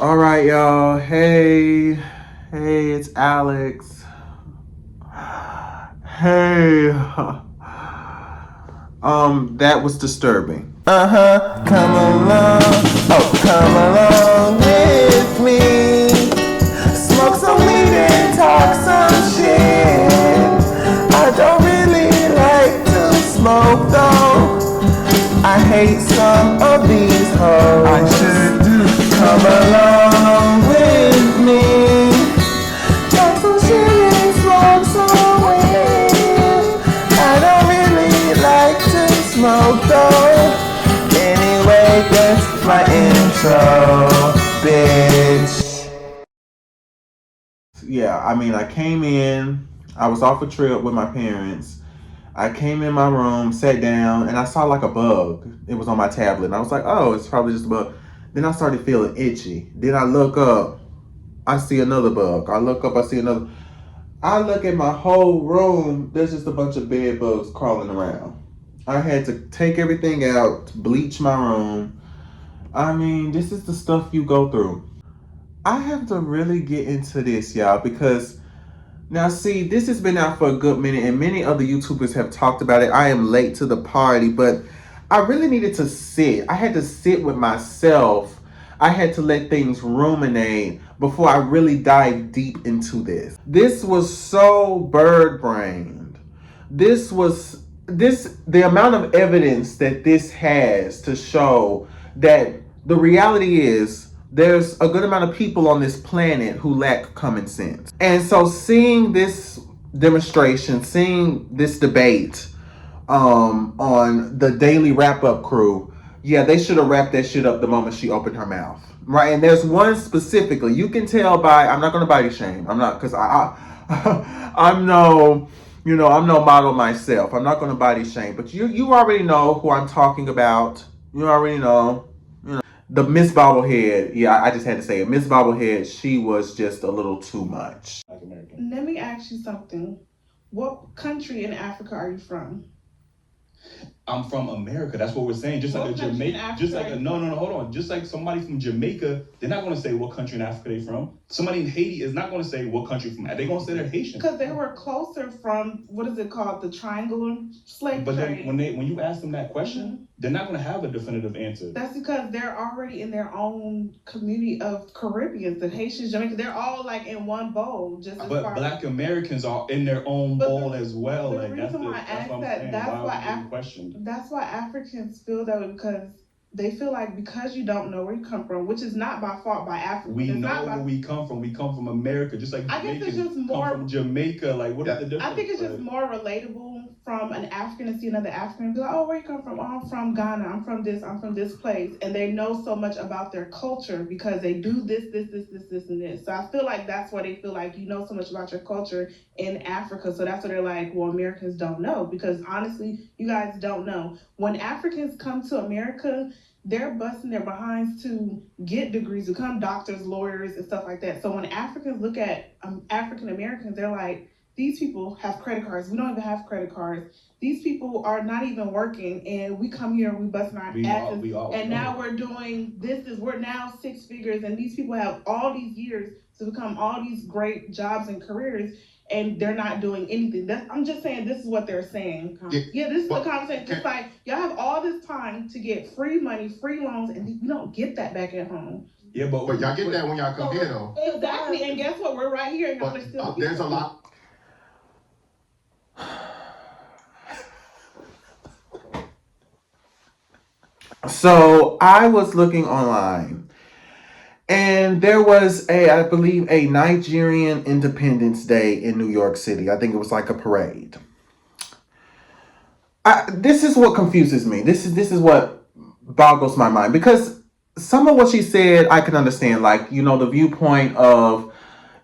All right, y'all. Hey, it's Alex. Hey. That was disturbing. Come along. Oh, come along with me. Smoke some weed and talk some shit. I don't really like to smoke though. I hate some of these hoes. I sure do. Come along with me. Talk some shit and smoke some weed. I don't really like to smoke though. Anyway, that's my intro, bitch. Yeah, I mean, I came in, I was off a trip with my parents. I came in my room, sat down, and I saw like a bug. It was on my tablet, and I was like, oh, it's probably just a bug. Then I started feeling itchy. Then I look up, I see another bug. I look up, I see another. I look at my whole room, there's just a bunch of bed bugs crawling around. I had to take everything out, bleach my room. I mean, this is the stuff you go through. I have to really get into this, y'all, because now see, this has been out for a good minute, and many other YouTubers have talked about it. I am late to the party, but I really needed to sit. I had to sit with myself. I had to let things ruminate before I really dive deep into this. This was so bird brained. The amount of evidence that this has to show that the reality is there's a good amount of people on this planet who lack common sense. And so seeing this demonstration, seeing this debate on the Daily Wrap Up crew, yeah, they should have wrapped that shit up the moment she opened her mouth. Right? And there's one specifically, you can tell by, I'm not going to body shame. I'm not, because I'm no, I'm no model myself. I'm not going to body shame, but you already know who I'm talking about. You already know. The Miss Bobblehead, yeah, I just had to say it. Miss Bobblehead, she was just a little too much. Let me ask you something. What country in Africa are you from? I'm from America. That's what we're saying. Just like a Jamaica, just like a no, hold on. Just like somebody from Jamaica, they're not going to say what country in Africa they're from. Somebody in Haiti is not going to say what country from. They're going to say they're Haitian. Because they were closer from what is it called, the triangular slave But trade. then when you ask them that question, they're not going to have a definitive answer. That's because they're already in their own community of Caribbeans, the Haitians, Jamaicans. They're all like in one bowl. But Black Americans are in their own bowl as well. The reason why I asked that, that's why Africans feel that way, because they feel like because you don't know where you come from, which is not by fault by Africa. We know where we come from. We come from America, just like I guess it's just more come from Jamaica. Like, what is the difference? I think it's just more relatable from an African to see another African and be like, oh, where you come from? Oh, I'm from Ghana. I'm from this place. And they know so much about their culture because they do this, and this. So I feel like that's why they feel like you know so much about your culture in Africa. So that's why they're like, well, Americans don't know. Because honestly, you guys don't know. When Africans come to America, they're busting their behinds to get degrees, become doctors, lawyers, and stuff like that. So when Africans look at African Americans, they're like, these people have credit cards. We don't even have credit cards. These people are not even working, and we come here and we busting our asses. And now we're doing this. We're now six figures, and these people have all these years to become all these great jobs and careers, and they're not doing anything. I'm just saying this is what they're saying. Yeah, this is the conversation. It's like y'all have all this time to get free money, free loans, and you don't get that back at home. Yeah, but y'all get that when y'all come here, though. Exactly, and guess what? We're right here, and but, there's still there's a lot. So I was looking online, and there was I believe, a Nigerian Independence Day in New York City. I think it was like a parade. This is what confuses me. This is what boggles my mind, because some of what she said I can understand. Like, the viewpoint of,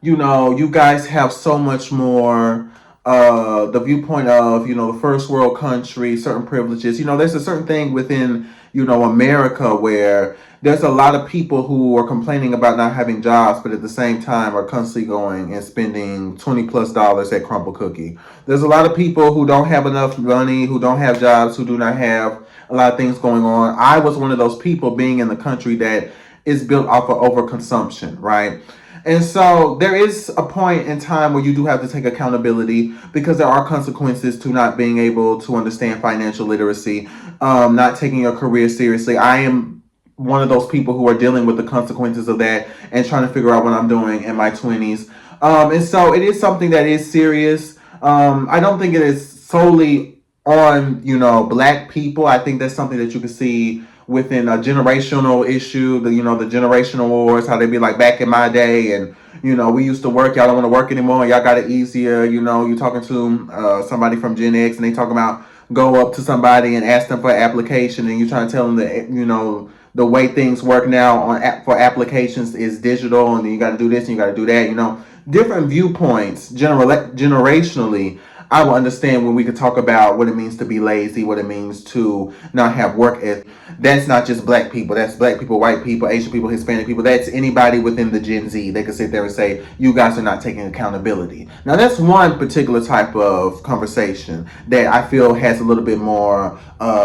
you guys have so much more. The viewpoint of, the first world country, certain privileges. There's a certain thing within, America where there's a lot of people who are complaining about not having jobs, but at the same time are constantly going and spending $20+ at Crumble Cookie. There's a lot of people who don't have enough money, who don't have jobs, who do not have a lot of things going on. I was one of those people being in the country that is built off of overconsumption, right? And so there is a point in time where you do have to take accountability because there are consequences to not being able to understand financial literacy, not taking your career seriously. I am one of those people who are dealing with the consequences of that and trying to figure out what I'm doing in my 20s. And so it is something that is serious. I don't think it is solely on, black people. I think that's something that you can see within a generational issue, the generational wars, how they be like back in my day, and we used to work, y'all don't want to work anymore, y'all got it easier. You talking to somebody from Gen X, and they talking about go up to somebody and ask them for an application, and you trying to tell them that the way things work now for applications is digital, and then you got to do this and you got to do that. Different viewpoints generationally. I will understand when we could talk about what it means to be lazy, what it means to not have work ethic. That's not just black people. That's black people, white people, Asian people, Hispanic people. That's anybody within the Gen Z. They could sit there and say, you guys are not taking accountability. Now, that's one particular type of conversation that I feel has a little bit more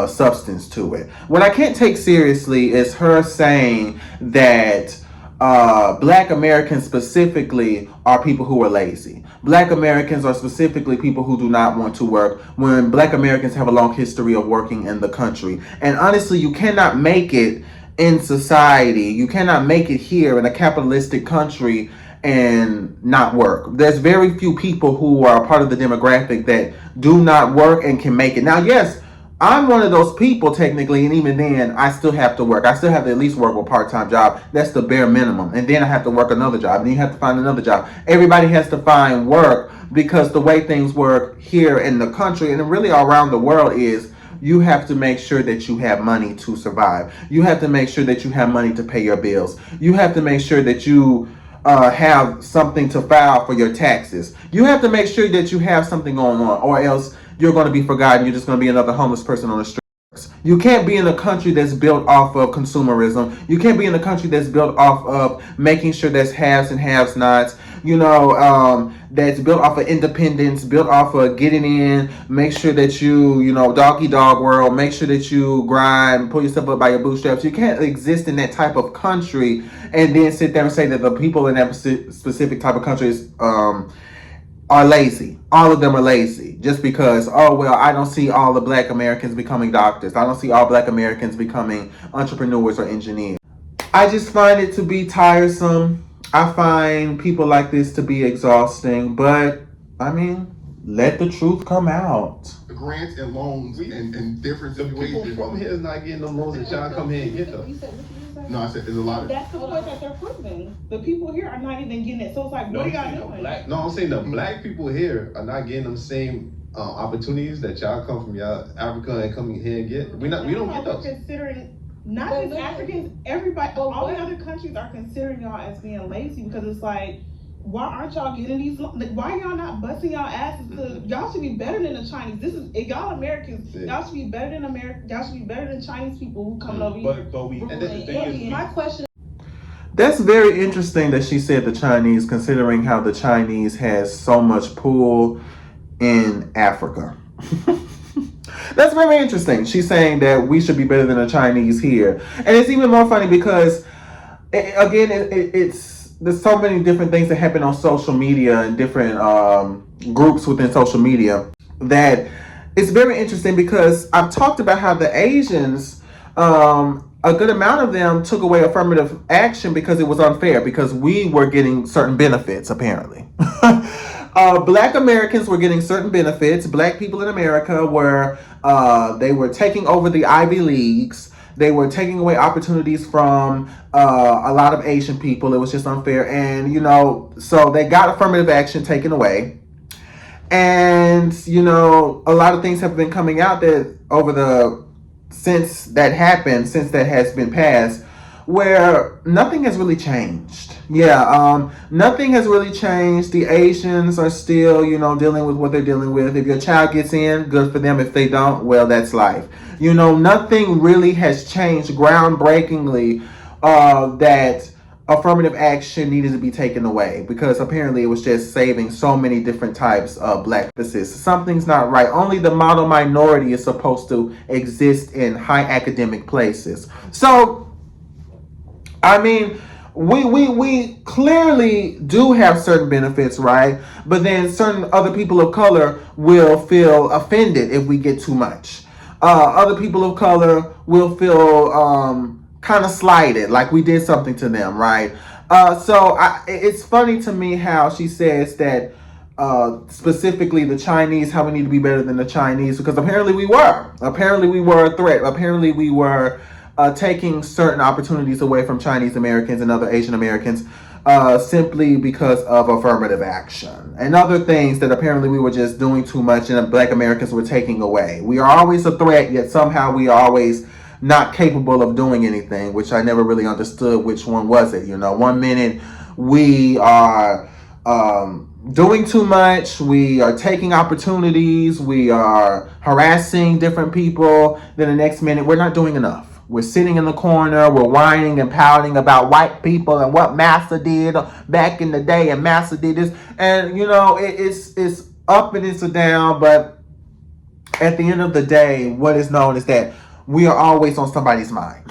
substance to it. What I can't take seriously is her saying that Black Americans specifically are people who are lazy. Black Americans are specifically people who do not want to work, when Black Americans have a long history of working in the country. And honestly, you cannot make it in society. You cannot make it here in a capitalistic country and not work. There's very few people who are a part of the demographic that do not work and can make it. Now, yes, I'm one of those people technically, and even then, I still have to work. I still have to at least work a part-time job. That's the bare minimum. And then I have to work another job. And then you have to find another job. Everybody has to find work because the way things work here in the country and really all around the world is you have to make sure that you have money to survive. You have to make sure that you have money to pay your bills. You have to make sure that you have something to file for your taxes. You have to make sure that you have something going on, or else you're going to be forgotten. You're just going to be another homeless person on the streets. You can't be in a country that's built off of consumerism. You can't be in a country that's built off of making sure there's haves and have-nots. That's built off of independence, built off of getting in. Make sure that you, doggy dog world. Make sure that you grind, pull yourself up by your bootstraps. You can't exist in that type of country and then sit there and say that the people in that specific type of countries are lazy. All of them are lazy just because, I don't see all the Black Americans becoming doctors. I don't see all Black Americans becoming entrepreneurs or engineers. I just find it to be tiresome. I find people like this to be exhausting, but let the truth come out. The grants and loans and different The people situations. from here is not getting them loans that y'all come here and get them. No, I said there's a lot of. That's the point that they're proving. The people here are not even getting it. So it's like, No, what are I'm saying y'all the doing? black. No, I'm saying the black people here are not getting them same opportunities that y'all come from y'all Africa and coming here and get. We don't get We're those. considering not But just look- Africans, everybody, but all what- the other countries are considering y'all as being lazy because it's like, why aren't y'all getting these? Like, why y'all not busting y'all asses to? Y'all should be better than the Chinese. If y'all Americans, Yeah. y'all should be better than America. Y'all should be better than Chinese people who coming over here. But we. And And the then- thing is, My question That's very interesting that she said the Chinese, considering how the Chinese has so much pull in Africa. That's very interesting. She's saying that we should be better than the Chinese here. And it's even more funny because, it's there's so many different things that happen on social media and different groups within social media that it's very interesting because I've talked about how the Asians, a good amount of them took away affirmative action because it was unfair, because we were getting certain benefits, apparently. Black Americans were getting certain benefits. Black people in America were, they were taking over the Ivy Leagues. They were taking away opportunities from a lot of Asian people. It was just unfair. And, so they got affirmative action taken away. And, a lot of things have been coming out that since that happened, since that has been passed, where nothing has really changed. Nothing has really changed. The Asians are still, dealing with what they're dealing with. If your child gets in, good for them. If they don't, well, that's life. Nothing really has changed groundbreakingly that affirmative action needed to be taken away, because apparently it was just saving so many different types of black businesses. Something's not right. Only the model minority is supposed to exist in high academic places. So I mean, we clearly do have certain benefits, right? But then certain other people of color will feel offended if we get too much. Other people of color will feel kind of slighted, like we did something to them, right? It's funny to me how she says that specifically the Chinese, how we need to be better than the Chinese, because apparently we were. Apparently we were a threat. Apparently we were taking certain opportunities away from Chinese Americans and other Asian Americans simply because of affirmative action and other things that apparently we were just doing too much and Black Americans were taking away. We are always a threat, yet somehow we are always not capable of doing anything, which I never really understood which one was it. You know, one minute we are doing too much, we are taking opportunities, we are harassing different people, then the next minute we're not doing enough. We're sitting in the corner, we're whining and pouting about white people and what Massa did back in the day, and Massa did this. And, you know, it's up and it's a down, but at the end of the day, what is known is that we are always on somebody's mind.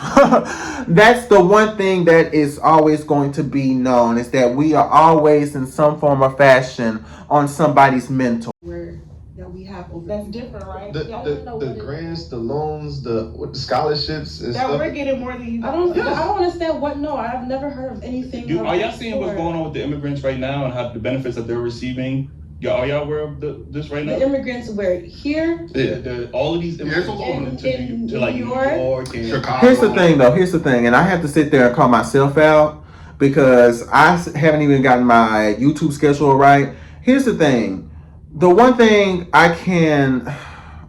That's the one thing that is always going to be known, is that we are always in some form or fashion on somebody's mental. That we have over That's different, right? The grants, the loans, the scholarships and That stuff. we're getting more than you. I don't understand what. No, I've never heard of anything. Are y'all seeing what's going on with the immigrants right now and how the benefits that they're receiving? Are y'all aware of this right now? The immigrants were here. All of these immigrants Yeah, coming to like New New York. York and Chicago. Here's the thing, though. Here's the thing, and I have to sit there and call myself out because I haven't even gotten my YouTube schedule right. Here's the thing. The one thing I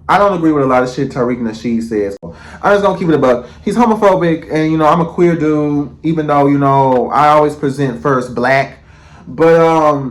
don't agree with a lot of shit Tariq Nasheed says. I'm just gonna keep it a buck. He's homophobic, and you know I'm a queer dude. Even though you know I always present first black, but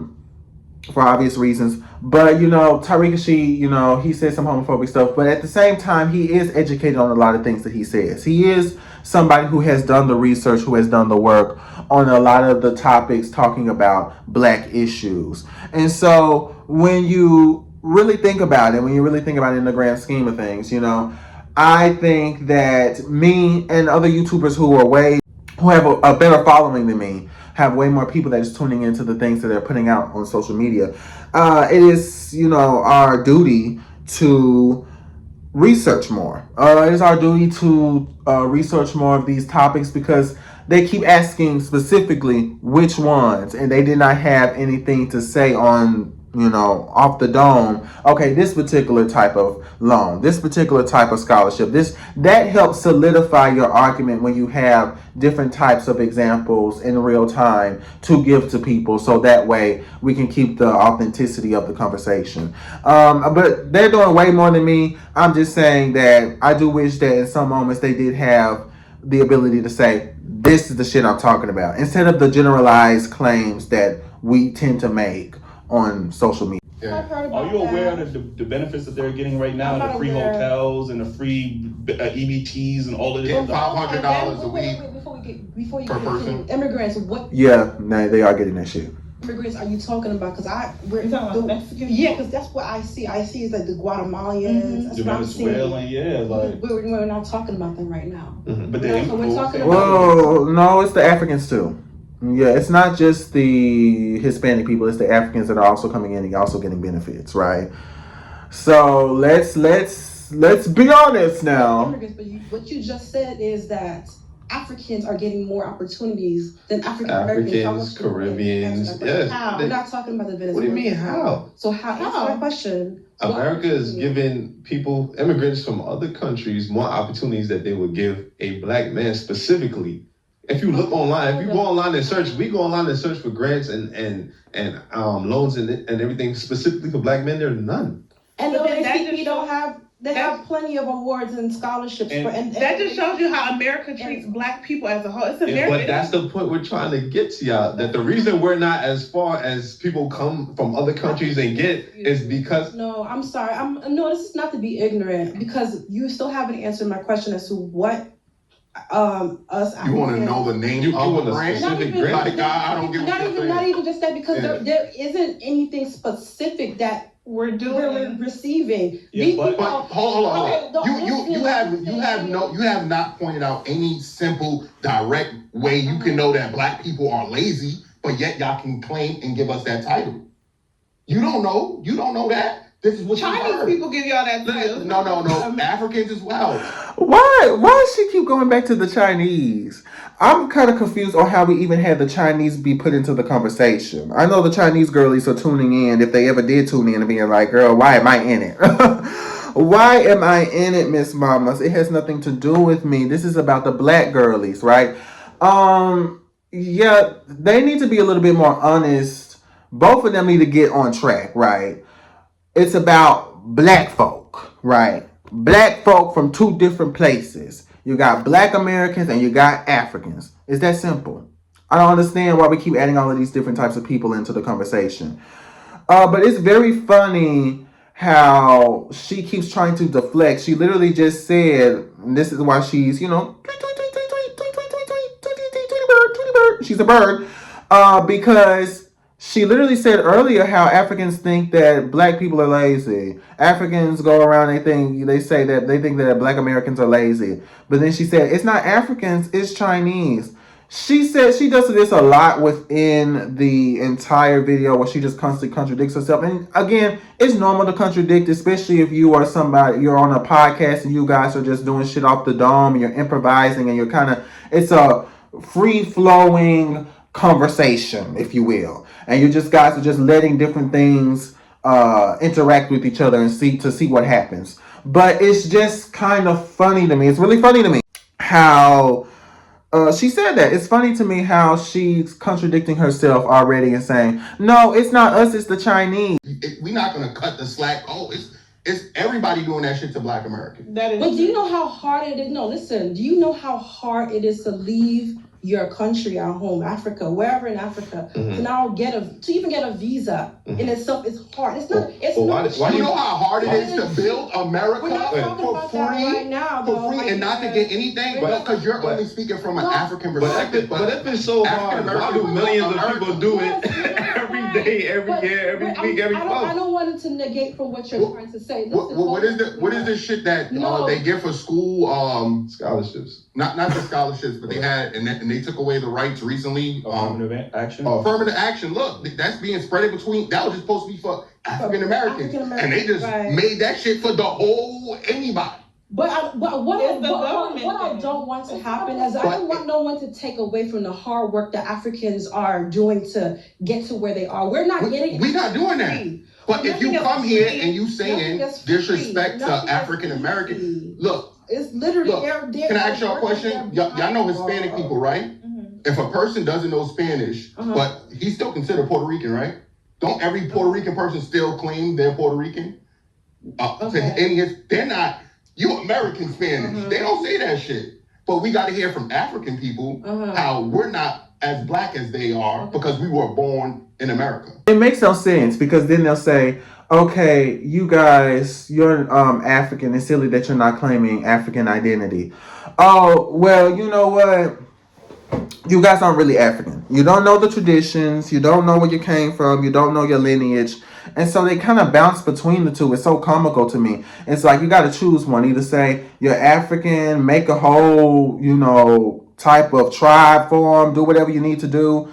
for obvious reasons. But you know Tariq Nasheed, you know he says some homophobic stuff, but at the same time he is educated on a lot of things that he says. He is somebody who has done the research, who has done the work on a lot of the topics talking about black issues. And so when you really think about it, in the grand scheme of things, you know, I think that me and other YouTubers who have a better following than me, have way more people that is tuning into the things that they're putting out on social media. It is, you know, our duty to research more. It is our duty to research more of these topics because they keep asking specifically which ones, and they did not have anything to say on, you know, off the dome. Okay, this particular type of loan, this particular type of scholarship, that helps solidify your argument when you have different types of examples in real time to give to people, so that way we can keep the authenticity of the conversation. But they're doing way more than me. I'm just saying that I do wish that in some moments they did have the ability to say, this is the shit I'm talking about, instead of the generalized claims that we tend to make on social media. Yeah. Are you aware of the benefits that they're getting right now? The free hotels and the free EBTs and all of this Yeah, stuff? $500 a week. Before you Per get person? into immigrants, what Yeah, they are getting that shit. immigrants are you talking about? Because we're You talking about Mexican? Yeah, because that's what I see. I see is like the Guatemalans. That's The what I'm seeing. Venezuelan, yeah, like. We're not talking about them right now. But they're So we're talking about- Well, no, it's the Africans too. Yeah, it's not just the Hispanic people, it's the Africans that are also coming in and also getting benefits, right? So let's be honest now. Immigrants, but what you just said is that Africans are getting more opportunities than African Americans. Africans, Caribbeans, yes. How? We're not talking about the Venezuelans. What do you mean, how? So answer my question. America is giving people, immigrants from other countries, more opportunities that they would give a black man specifically. If you look online, if you go online and search, we go online and search for grants and loans and everything specifically for black men, there's none. And But then that OACP just don't have. They have plenty of awards and scholarships And for. And That just shows you how America treats black people as a whole. It's Yeah, America. but that's the point we're trying to get to, y'all. That the reason we're not as far as people come from other countries and get is because No, I'm sorry. No, this is not to be ignorant because you still haven't answered my question as to what us. You want to know the name You of want the a brand? specific Not grant? Like, I don't get what you're saying. Not even just that because Yeah. there isn't anything specific that we're doing. receiving. Yeah, These but- people- Hold on. Okay, don't You have not pointed out any simple, direct way you can know that black people are lazy, but yet y'all can claim and give us that title. You don't know. You don't know that. This is what you Chinese heard. people give y'all that title. No. Africans as well. Why does she keep going back to the Chinese? I'm kind of confused on how we even had the Chinese be put into the conversation. I know the Chinese girlies are tuning in, if they ever did tune in, and being like, girl, why am I in it? Why am I in it, Miss Mamas? It has nothing to do with me. This is about the black girlies, right? Yeah, they need to be a little bit more honest. Both of them need to get on track, right? It's about black folk, right? Black folk from two different places. You got black Americans and you got Africans. It's that simple. I don't understand why we keep adding all of these different types of people into the conversation. But it's very funny how she keeps trying to deflect. She literally just said, and this is why she's, she's a bird, because she literally said earlier how Africans think that black people are lazy. Africans go around, they think that black Americans are lazy. But then she said, it's not Africans, it's Chinese. She said she does this a lot within the entire video where she just constantly contradicts herself. And again, it's normal to contradict, especially if you are somebody, you're on a podcast and you guys are just doing shit off the dome and you're improvising and you're it's a free-flowing conversation, if you will. And you just guys are just letting different things interact with each other and see what happens. But it's just kind of funny to me. It's really funny to me how she said that. It's funny to me how she's contradicting herself already and saying, no, it's not us, it's the Chinese. We're not gonna cut the slack. Oh, it's everybody doing that shit to black Americans. That is. But do you know how hard it is? No, listen. Do you know how hard it is to leave your country, our home, Africa, wherever in Africa, to now to even get a visa in itself is hard. It's not. It's not. You know how hard it is to build America We're not talking for about that right now, though. for free, and not to get anything, because you're only speaking from an African perspective. But if it's so hard, why do millions of people do it every day, every year, every week, every month? I don't want it to negate from what you're trying to say. Listen, What is this shit that they give for school Scholarships. Not the scholarships, but they had and they took away the rights recently. Affirmative action. Affirmative action. Look, that's being spread between. That was just supposed to be for African Americans, and they just made that shit for the whole anybody. But what I don't want to happen is I don't want no one to take away from the hard work that Africans are doing to get to where they are. We're not getting. We're not doing that. But if you come here and you saying disrespect to African Americans, look. It's literally Can I ask y'all a question? Y'all know Hispanic people, right? Mm-hmm. If a person doesn't know Spanish, but he's still considered Puerto Rican, right? Don't every Puerto Rican person still claim they're Puerto Rican? They're not. You American Spanish. They don't say that shit. But we got to hear from African people how we're not as black as they are because we were born in America. It makes no sense because then they'll say, okay, you guys, you're African. It's silly that you're not claiming African identity. Oh, well, you know what? You guys aren't really African. You don't know the traditions. You don't know where you came from. You don't know your lineage. And so they kind of bounce between the two. It's so comical to me. It's like you got to choose one. Either say you're African, make a whole, type of tribe form, do whatever you need to do.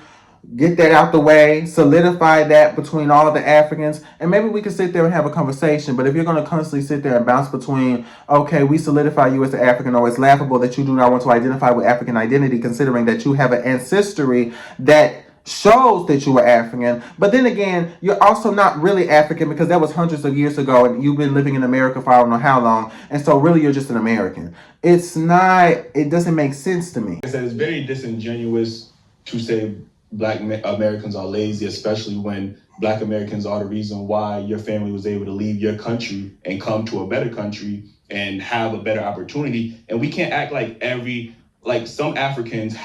Get that out the way, solidify that between all the Africans, and maybe we can sit there and have a conversation. But if you're going to constantly sit there and bounce between, okay, we solidify you as an African, or it's laughable that you do not want to identify with African identity, considering that you have an ancestry that shows that you were African. But then again, you're also not really African because that was hundreds of years ago, and you've been living in America for I don't know how long, and so really you're just an American. It doesn't make sense to me. I said it's very disingenuous to say Black Americans are lazy, especially when Black Americans are the reason why your family was able to leave your country and come to a better country and have a better opportunity. And we can't act like some Africans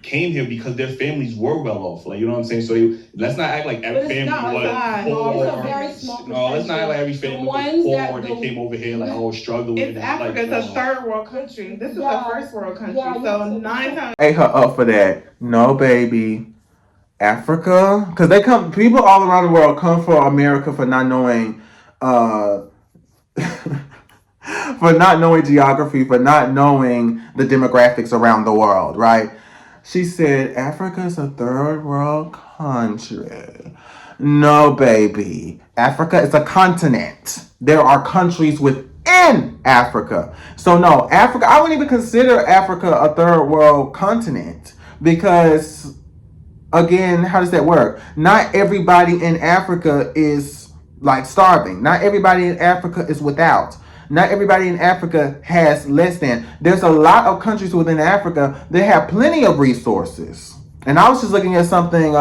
came here because their families were well off. Like, you know what I'm saying? So let's not act like every family was poor. It's a very small No, let's not act like every family was poor and they came over here struggling. It's Africa. It's a third world country. This is a first world country. So 9 times. Ate her up for that. No, baby. Africa, because people all around the world come for America for not knowing, for not knowing geography, for not knowing the demographics around the world, right? She said, Africa is a third world country. No, baby. Africa is a continent. There are countries within Africa. So no, Africa, I wouldn't even consider Africa a third world continent because, again, how does that work? Not everybody in Africa is like starving. Not everybody in Africa is without. Not everybody in Africa has less than. There's a lot of countries within Africa that have plenty of resources. And I was just looking at something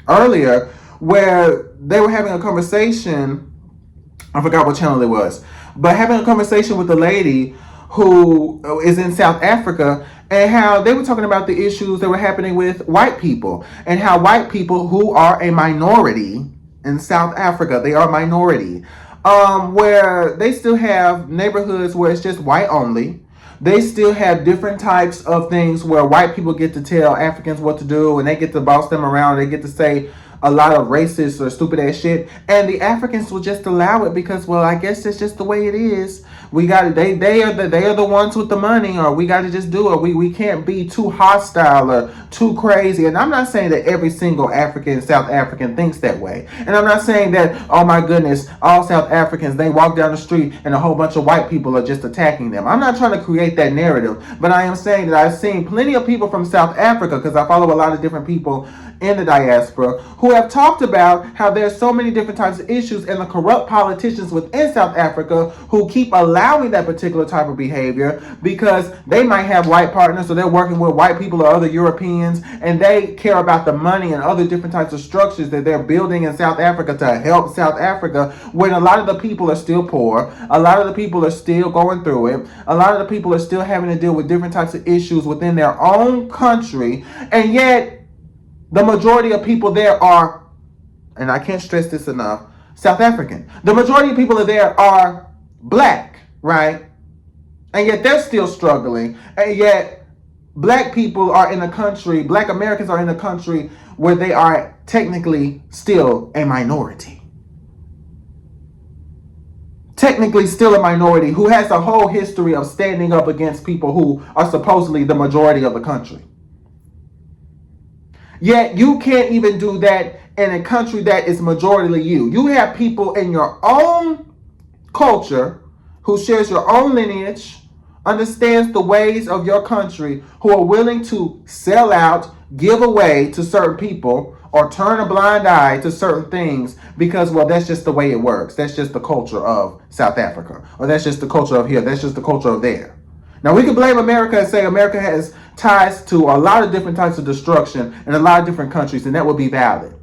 earlier where they were having a conversation. I forgot what channel it was, but having a conversation with a lady who is in South Africa, and how they were talking about the issues that were happening with white people, and how white people who are a minority in South Africa, they are a minority, where they still have neighborhoods where it's just white only. They still have different types of things where white people get to tell Africans what to do, and they get to boss them around. They get to say a lot of racist or stupid ass shit, and the Africans will just allow it because, well, I guess it's just the way it is. We got it. They are the ones with the money, or we got to just do it. We can't be too hostile or too crazy. And I'm not saying that every single South African thinks that way. And I'm not saying that, oh my goodness, all South Africans, they walk down the street and a whole bunch of white people are just attacking them. I'm not trying to create that narrative, but I am saying that I've seen plenty of people from South Africa, because I follow a lot of different people in the diaspora, who have talked about how there's so many different types of issues, and the corrupt politicians within South Africa who keep allowing that particular type of behavior because they might have white partners, so they're working with white people or other Europeans, and they care about the money and other different types of structures that they're building in South Africa to help South Africa, when a lot of the people are still poor, a lot of the people are still going through it, a lot of the people are still having to deal with different types of issues within their own country, and yet the majority of people there are, and I can't stress this enough, South African. The majority of people there are black, right? And yet they're still struggling. And yet black people are in a country, black Americans are in a country where they are technically still a minority. Technically still a minority who has a whole history of standing up against people who are supposedly the majority of the country. Yet you can't even do that in a country that is majority you. You have people in your own culture who shares your own lineage, understands the ways of your country, who are willing to sell out, give away to certain people, or turn a blind eye to certain things because, well, that's just the way it works. That's just the culture of South Africa, or that's just the culture of here. That's just the culture of there. Now, we can blame America and say America has ties to a lot of different types of destruction in a lot of different countries, and that would be valid.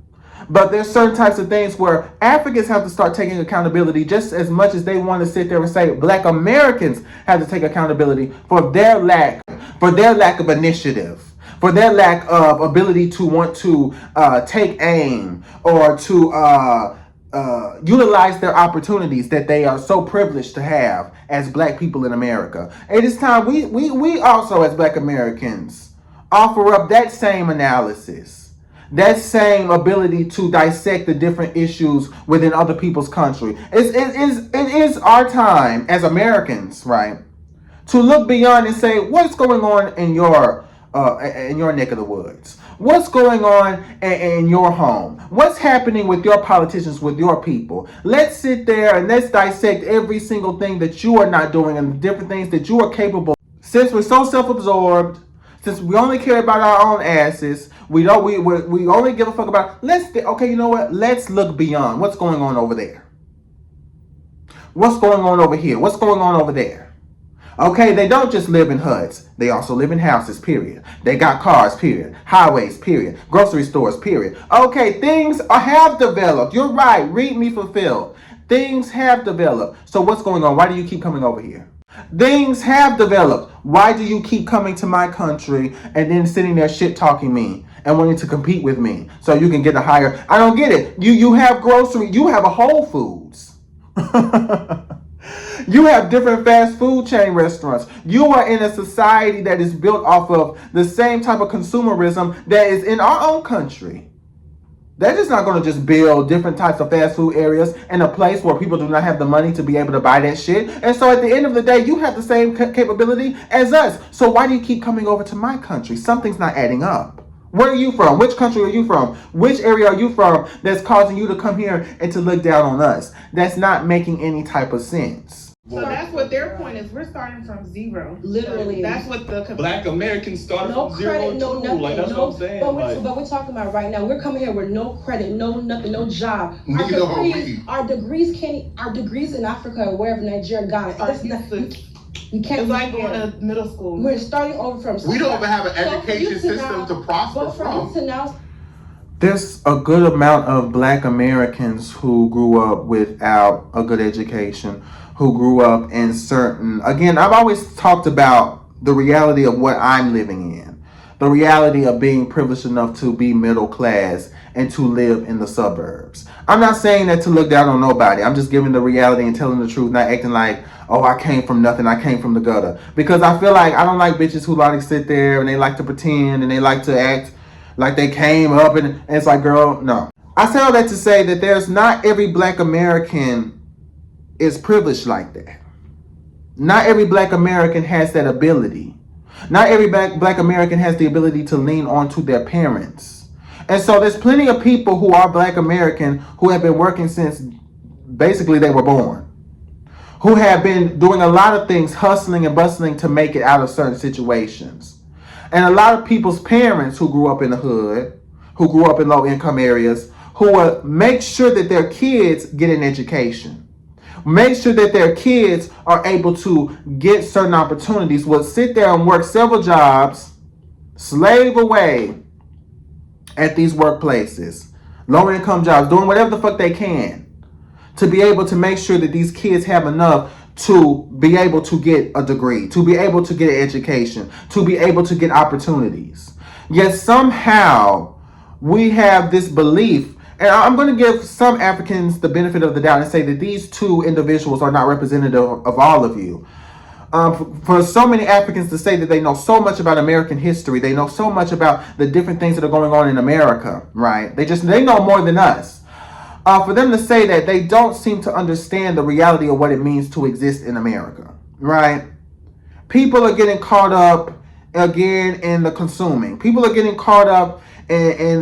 But there's certain types of things where Africans have to start taking accountability just as much as they want to sit there and say black Americans have to take accountability for their lack of initiative, for their lack of ability to want to take aim or to utilize their opportunities that they are so privileged to have as black people in America. It is time we also, as black Americans, offer up that same analysis, that same ability to dissect the different issues within other people's country. It is our time as Americans, right, to look beyond and say, what's going on in your neck of the woods? What's going on in your home? What's happening with your politicians, with your people? Let's sit there and let's dissect every single thing that you are not doing and the different things that you are capable. Since we're so self-absorbed, since we only care about our own asses, we only give a fuck about. Okay, you know what? Let's look beyond. What's going on over there? What's going on over here? What's going on over there? Okay, they don't just live in huts. They also live in houses, period. They got cars, period. Highways, period. Grocery stores, period. Okay, things have developed. You're right. Read me fulfilled. Things have developed. So what's going on? Why do you keep coming over here? Things have developed. Why do you keep coming to my country and then sitting there shit talking me and wanting to compete with me so you can get a higher? I don't get it. You have grocery. You have a Whole Foods. You have different fast food chain restaurants. You are in a society that is built off of the same type of consumerism that is in our own country. They're just not going to just build different types of fast food areas in a place where people do not have the money to be able to buy that shit. And so at the end of the day, you have the same capability as us. So why do you keep coming over to my country? Something's not adding up. Where are you from? Which country are you from? Which area are you from that's causing you to come here and to look down on us? That's not making any type of sense. So that's what their point is. We're starting from zero. Literally. So that's what the Black Americans started No from zero credit, no too. nothing. Like that's no, what I'm saying. but we're talking about right now. We're coming here with no credit, no nothing, no job. Neither are we. Our degrees in Africa or wherever, Nigeria, Ghana. That's not, you can't. It's like going to middle school. We're starting over from. We don't even have an So for you education to system now- to prosper But for you from. to now There's a good amount of Black Americans who grew up without a good education, who grew up in certain, again, I've always talked about the reality of what I'm living in, the reality of being privileged enough to be middle class and to live in the suburbs. I'm not saying that to look down on nobody. I'm just giving the reality and telling the truth, not acting like, oh, I came from nothing, I came from the gutter. Because I feel like I don't like bitches who like to sit there and they like to pretend and they like to act like they came up and it's like, girl, no. I say all that to say that there's not every Black American is privileged like that. Not every Black American has that ability. Not every Black American has the ability to lean onto their parents. And so there's plenty of people who are Black American who have been working since basically they were born, who have been doing a lot of things, hustling and bustling to make it out of certain situations. And a lot of people's parents who grew up in the hood, who grew up in low income areas, who will make sure that their kids get an education, make sure that their kids are able to get certain opportunities, will sit there and work several jobs, slave away at these workplaces, low income jobs, doing whatever the fuck they can to be able to make sure that these kids have enough to be able to get a degree, to be able to get an education, to be able to get opportunities. Yet somehow we have this belief, and I'm going to give some Africans the benefit of the doubt and say that these two individuals are not representative of all of you. For so many Africans to say that they know so much about American history, they know so much about the different things that are going on in America, right? They know more than us. For them to say that they don't seem to understand the reality of what it means to exist in America, right? People are getting caught up again in the consuming. People are getting caught up in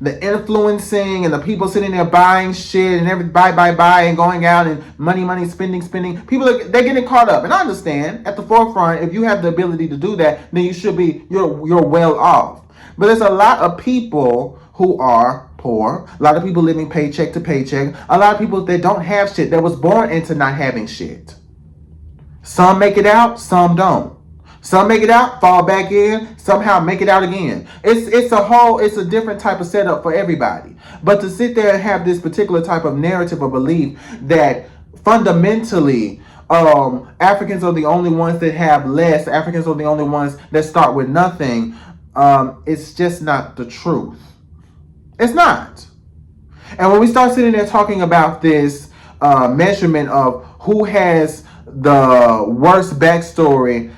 the influencing and the people sitting there buying shit and every buy and going out and money, spending. They're getting caught up. And I understand at the forefront, if you have the ability to do that, then you're well off. But there's a lot of people who are poor, a lot of people living paycheck to paycheck, a lot of people that don't have shit, that was born into not having shit. Some make it out, some don't. Some make it out, fall back in, somehow make it out again. It's a different type of setup for everybody. But to sit there and have this particular type of narrative or belief that fundamentally Africans are the only ones that have less, Africans are the only ones that start with nothing, it's just not the truth. It's not. And when we start sitting there talking about this measurement of who has the worst backstory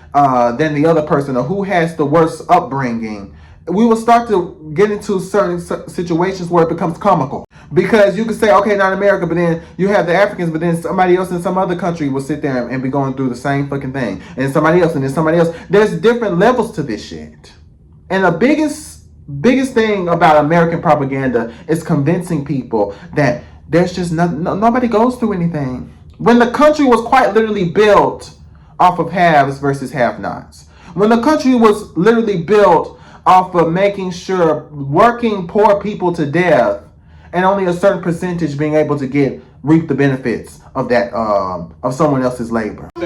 than the other person, or who has the worst upbringing, we will start to get into certain situations where it becomes comical. Because you can say, okay, not America, but then you have the Africans, but then somebody else in some other country will sit there and be going through the same fucking thing. And somebody else, and then somebody else. There's different levels to this shit. And the biggest thing about American propaganda is convincing people that there's just nobody goes through anything. When the country was quite literally built off of haves versus have-nots. When the country was literally built off of making sure working poor people to death and only a certain percentage being able to reap the benefits of that of someone else's labor. We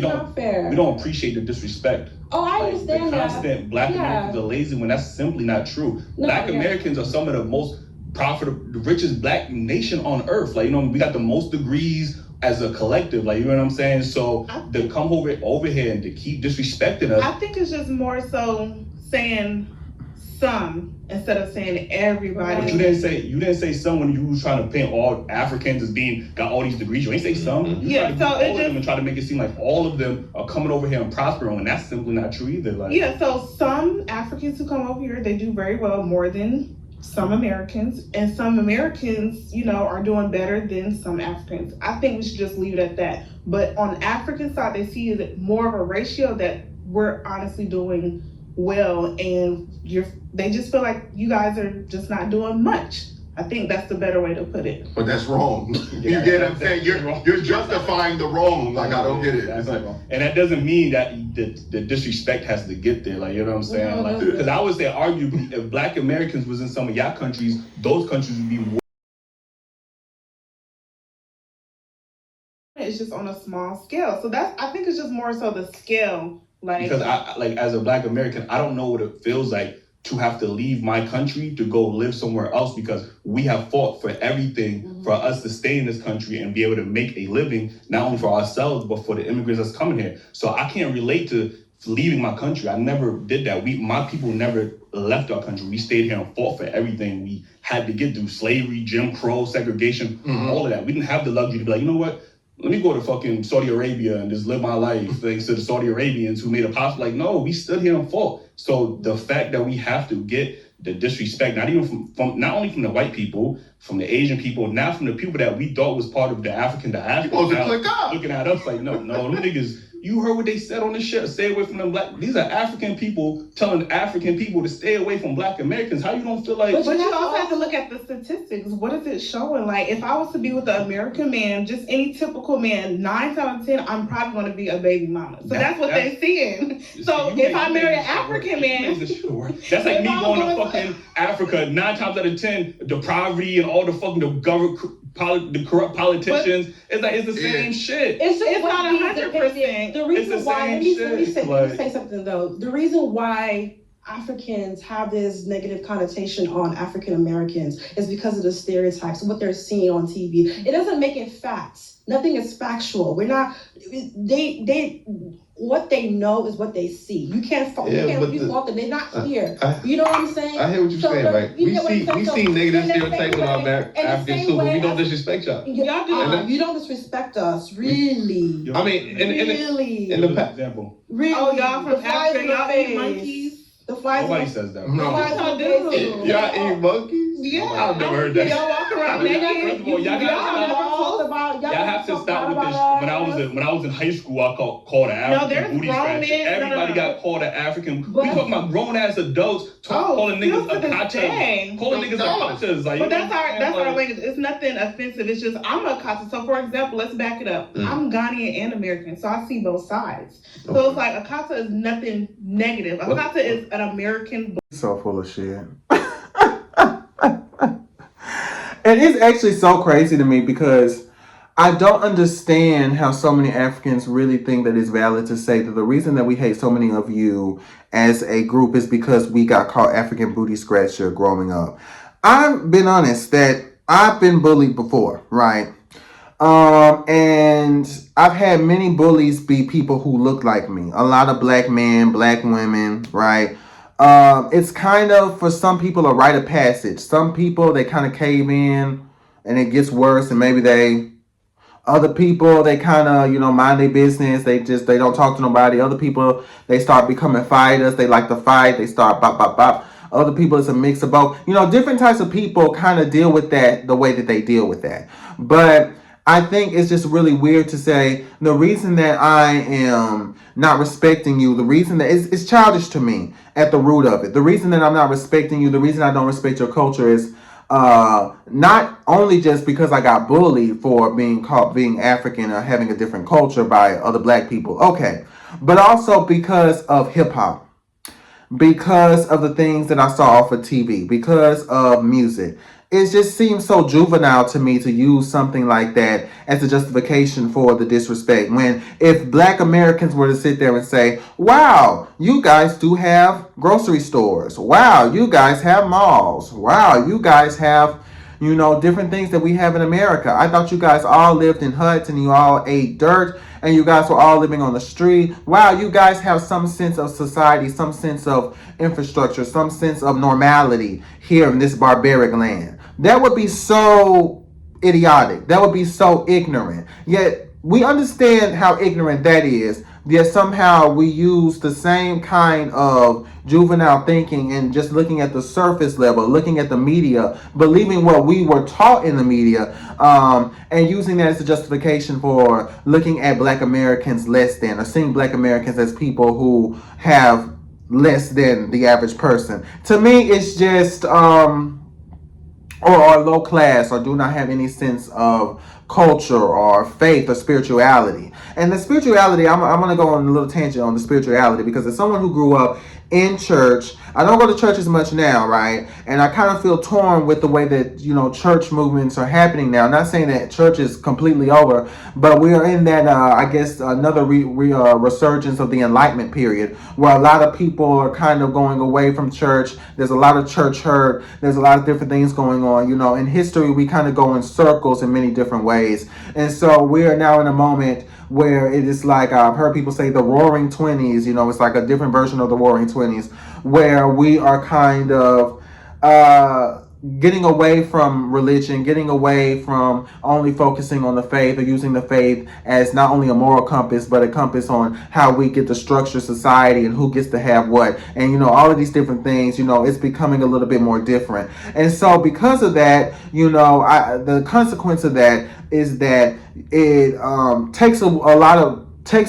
don't appreciate the disrespect. Oh, I understand the that. constant Black Americans are lazy when that's simply not true. Black Americans are some of the most profitable, the richest Black nation on earth. Like, we got the most degrees as a collective. Like, you know what I'm saying? So to come over here and to keep disrespecting us. I think it's just more so saying some instead of saying everybody. But you didn't say some when you was trying to paint all Africans as being got all these degrees. You ain't say some. You Yeah, tried to so all it of them and try to make it seem like all of them are coming over here and prospering, and that's simply not true either. Like, Yeah, so some Africans who come over here, they do very well, more than some Americans, and some Americans, are doing better than some Africans. I think we should just leave it at that. But on the African side, they see it more of a ratio that we're honestly doing well, and they just feel like you guys are just not doing much. I think that's the better way to put it. But that's wrong. Yeah, you get what I'm saying? that's You're wrong. you're justifying the wrong. Like, I don't get it. That's It's like, wrong. And that doesn't mean that the disrespect has to get there. Like, you know what I'm saying? No, Like, no. because I would say, arguably, if Black Americans was in some of y'all countries, those countries would be more. It's just on a small scale. So I think it's just more so the scale. Because I like, as a Black American, I don't know what it feels like to have to leave my country to go live somewhere else, because we have fought for everything for us to stay in this country and be able to make a living, not only for ourselves, but for the immigrants that's coming here. So I can't relate to leaving my country. I never did that. My people never left our country. We stayed here and fought for everything we had to get through: slavery, Jim Crow, segregation, all of that. We didn't have the luxury to be like, you know what? Let me go to fucking Saudi Arabia and just live my life thanks to the Saudi Arabians who made it possible. Like, no, we stood here and fought. So the fact that we have to get the disrespect, not even from not only from the white people, from the Asian people, now from the people that we thought was part of the African diaspora, you supposed to now click up. looking at us like, no, them niggas, you heard what they said on the shit. Stay away from them Black. These are African people telling African people to stay away from Black Americans. How you don't feel like? But you also have to look at the statistics. What is it showing? Like, if I was to be with an American man, just any typical man, 9 out of 10, I'm probably going to be a baby mama. So that's what they're seeing. So if I marry an African man, that's like me going to fucking Africa. 9 times out of 10, the poverty and all the fucking the corrupt politicians. It's the same shit. It's just It's what not we 100%. The reason It's the why, same let me shit, say something though. The reason why Africans have this negative connotation on African Americans is because of the stereotypes, what they're seeing on TV. It doesn't make it facts. Nothing is factual. We're not. What they know is what they see. You can't fault them. They're not here. You know what I'm saying? I hear what you're saying, right? We see negative stereotypes on our Africans too, but we don't disrespect y'all. y'all do. You don't disrespect us, really. I mean, Really. in the For past, example, Really. Oh, y'all from The flies Africa, in the y'all eat face. monkeys? The flies in nobody the says that. the No. flies in Y'all the do. face. y'all eat monkeys? Yeah. I've never heard that. Y'all walk around First naked. of all, y'all have to stop with this. When I was in high school, I called an African there's booty grown scratcher. men- Everybody no. got called an African. But- We talking about grown ass adults calling niggas a kata. Calling niggas a katas. Like, But you know what I'm that's saying? our language. It's nothing offensive. It's just I'm a Kata. So for example, let's back it up. I'm Ghanaian and American, so I see both sides. So it's like a Kata is nothing negative. A Kata is an American. So full of shit. And it's actually so crazy to me because I don't understand how so many Africans really think that it's valid to say that the reason that we hate so many of you as a group is because we got called African booty scratcher growing up. I've been honest that I've been bullied before, right? And I've had many bullies be people who look like me. A lot of black men, black women, right? It's kind of, for some people, a rite of passage. Some people, they kind of cave in and it gets worse, and maybe other people, they kind of, mind their business. They don't talk to nobody. Other people, they start becoming fighters. They like to fight. They start bop, bop, bop. Other people, it's a mix of both. Different types of people kind of deal with that the way that they deal with that. But I think it's just really weird to say the reason that I am not respecting you, the reason that it's childish to me at the root of it. The reason that I'm not respecting you, the reason I don't respect your culture is not only just because I got bullied for being African or having a different culture by other black people. Okay. But also because of hip hop. Because of the things that I saw off of TV. Because of music. It just seems so juvenile to me to use something like that as a justification for the disrespect. When if black Americans were to sit there and say, wow, you guys do have grocery stores. Wow, you guys have malls. Wow, you guys have You know, different things that we have in America. I thought you guys all lived in huts and you all ate dirt and you guys were all living on the street. Wow, you guys have some sense of society, some sense of infrastructure, some sense of normality here in this barbaric land. That would be so idiotic. That would be so ignorant. Yet we understand how ignorant that is. Yet somehow we use the same kind of juvenile thinking and just looking at the surface level, looking at the media, believing what we were taught in the media, and using that as a justification for looking at Black Americans less than, or seeing Black Americans as people who have less than the average person. To me, it's just or low class, or do not have any sense of culture or faith or spirituality. And the spirituality, I'm going to go on a little tangent on the spirituality, because as someone who grew up in church, I don't go to church as much now, right? And I kind of feel torn with the way that, you know, church movements are happening now. I'm not saying that church is completely over, but we are in that, I guess, another resurgence of the Enlightenment period, where a lot of people are kind of going away from church. There's a lot of church hurt. There's a lot of different things going on. You know, in history, we kind of go in circles in many different ways. And so we are now in a moment where it is like, I've heard people say the Roaring 20s, you know, it's like a different version of the Roaring 20s, where we are kind of getting away from religion, getting away from only focusing on the faith, or using the faith as not only a moral compass, but a compass on how we get to structure society and who gets to have what. And, you know, all of these different things, you know, it's becoming a little bit more different. And so because of that, you know, the consequence of that is that it takes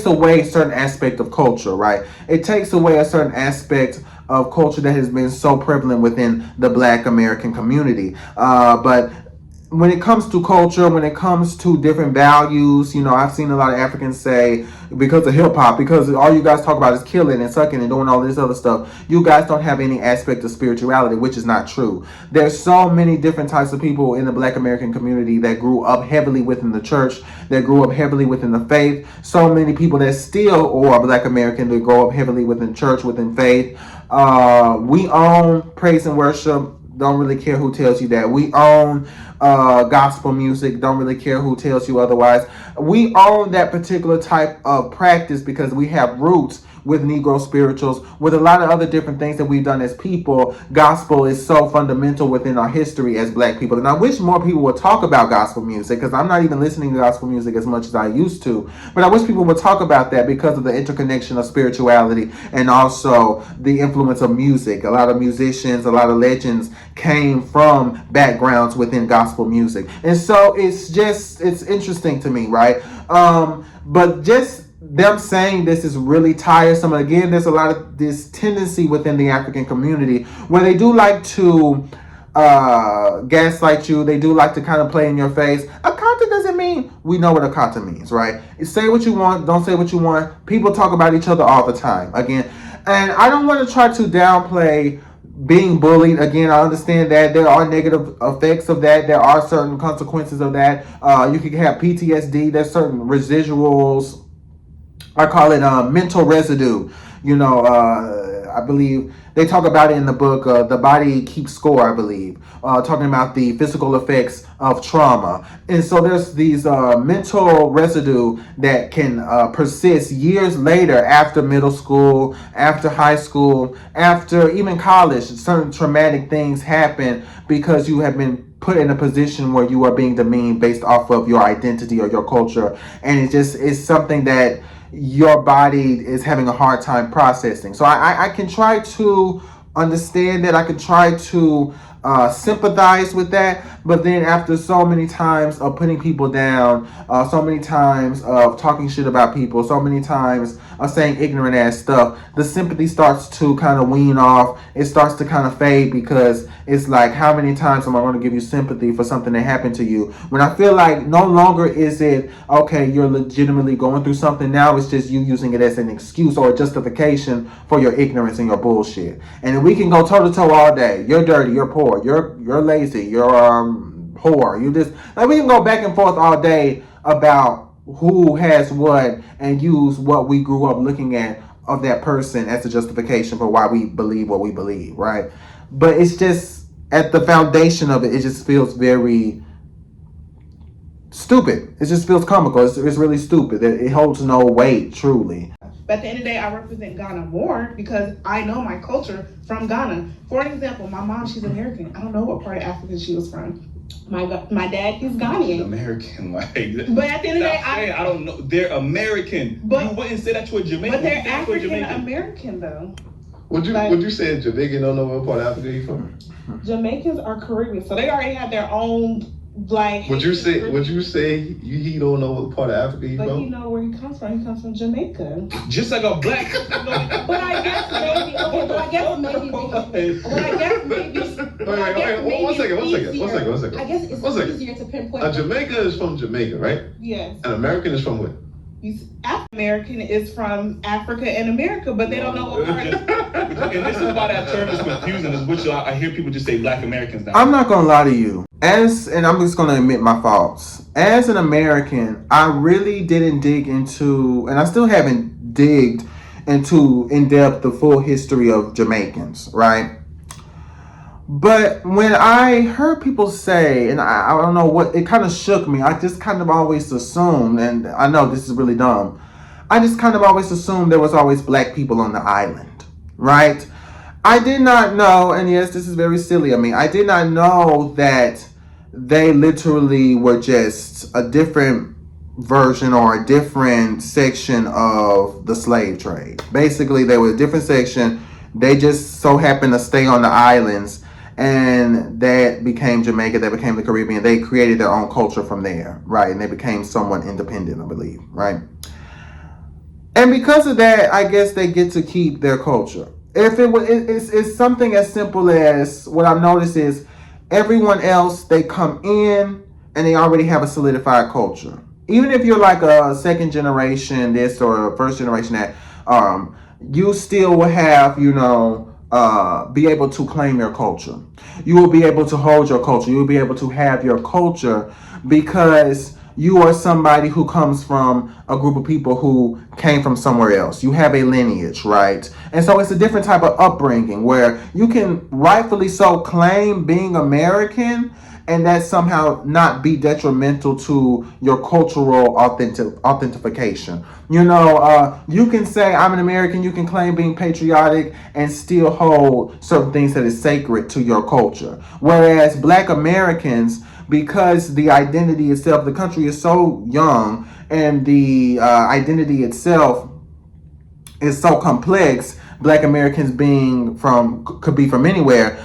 away a certain aspect of culture, right? It takes away a certain aspect of culture that has been so prevalent within the Black American community. But when it comes to culture, when it comes to different values, you know, I've seen a lot of Africans say, because of hip hop, because all you guys talk about is killing and sucking and doing all this other stuff, you guys don't have any aspect of spirituality, which is not true. There's so many different types of people in the Black American community that grew up heavily within the church, that grew up heavily within the faith. So many people that still are Black American that grow up heavily within church, within faith. We own praise and worship. Don't really care who tells you that. We own gospel music. Don't really care who tells you otherwise. We own that particular type of practice because we have roots with Negro spirituals, with a lot of other different things that we've done as people. Gospel is so fundamental within our history as Black people. And I wish more people would talk about gospel music, because I'm not even listening to gospel music as much as I used to. But I wish people would talk about that because of the interconnection of spirituality and also the influence of music. A lot of musicians, a lot of legends came from backgrounds within gospel music. And so it's interesting to me, right? But just them saying this is really tiresome. Again, there's a lot of this tendency within the African community where they do like to gaslight you. They do like to kind of play in your face. Akanta doesn't mean, we know what Akanta means, right? You say what you want, don't say what you want. People talk about each other all the time. Again, and I don't want to try to downplay being bullied. Again, I understand that there are negative effects of that. There are certain consequences of that. You can have PTSD. There's certain residuals. I call it mental residue. You know, I believe they talk about it in the book, The Body Keeps Score, I believe, talking about the physical effects of trauma. And so there's these mental residue that can persist years later, after middle school, after high school, after even college. Certain traumatic things happen because you have been put in a position where you are being demeaned based off of your identity or your culture. And it's something that your body is having a hard time processing. So I can try to understand that. I can try to sympathize with that. But then after so many times of putting people down, so many times of talking shit about people, so many times of saying ignorant ass stuff, the sympathy starts to kind of wean off. It starts to kind of fade, because it's like, how many times am I going to give you sympathy for something that happened to you? When I feel like no longer is it, okay, you're legitimately going through something. Now it's just you using it as an excuse or a justification for your ignorance and your bullshit. And we can go toe to toe all day. You're dirty, you're poor, you're lazy, you're whore, you just, like, we can go back and forth all day about who has what and use what we grew up looking at of that person as a justification for why we believe what we believe, right? But it's just, at the foundation of it, it just feels very stupid. It just feels comical. It's really stupid. It holds no weight, truly. But at the end of the day, I represent Ghana more because I know my culture from Ghana. For example, my mom, she's American. I don't know what part of Africa she was from. My dad is Ghanaian. American, like. But at the end of the day, I don't know. They're American. But, you wouldn't say that to a Jamaican. But they're African American though. Would you say a Jamaican don't know what part of Africa you from? Jamaicans are Caribbean, so they already have their own like. Would you say he don't know what part of Africa he but from? But you know where he comes from. He comes from Jamaica. Just like a black. But I guess maybe. Okay, but I guess maybe. Wait, one second. I guess it's easier to pinpoint. A Jamaica is from Jamaica, right? Yes. An American is from where? African is from Africa and America, but they don't know what part. And this is why that term is confusing. Is which I hear people just say Black Americans now. I'm not gonna lie to you. And I'm just gonna admit my faults. As an American, I really didn't dig into, and I still haven't digged into in depth the full history of Jamaicans, right? But when I heard people say, and I don't know what, it kind of shook me. I just kind of always assumed, and I know this is really dumb, I just kind of always assumed there was always black people on the island, right? I did not know, and yes, this is very silly of me, I did not know that they literally were just a different version or a different section of the slave trade. Basically, they were a different section. They just so happened to stay on the islands, and that became Jamaica, that became the Caribbean. They created their own culture from there, right? And they became somewhat independent, I believe, right? And because of that, I guess they get to keep their culture. If it was, it's something as simple as, what I've noticed is everyone else, they come in and they already have a solidified culture. Even if you're like a second generation this or a first generation that, you still will have, be able to claim your culture. You will be able to hold your culture. You will be able to have your culture because you are somebody who comes from a group of people who came from somewhere else. You have a lineage, right? And so it's a different type of upbringing where you can rightfully so claim being American and that somehow not be detrimental to your cultural authentication. You can say I'm an American, you can claim being patriotic and still hold certain things that is sacred to your culture. Whereas Black Americans, because the identity itself, the country is so young and the identity itself is so complex, Black Americans could be from anywhere,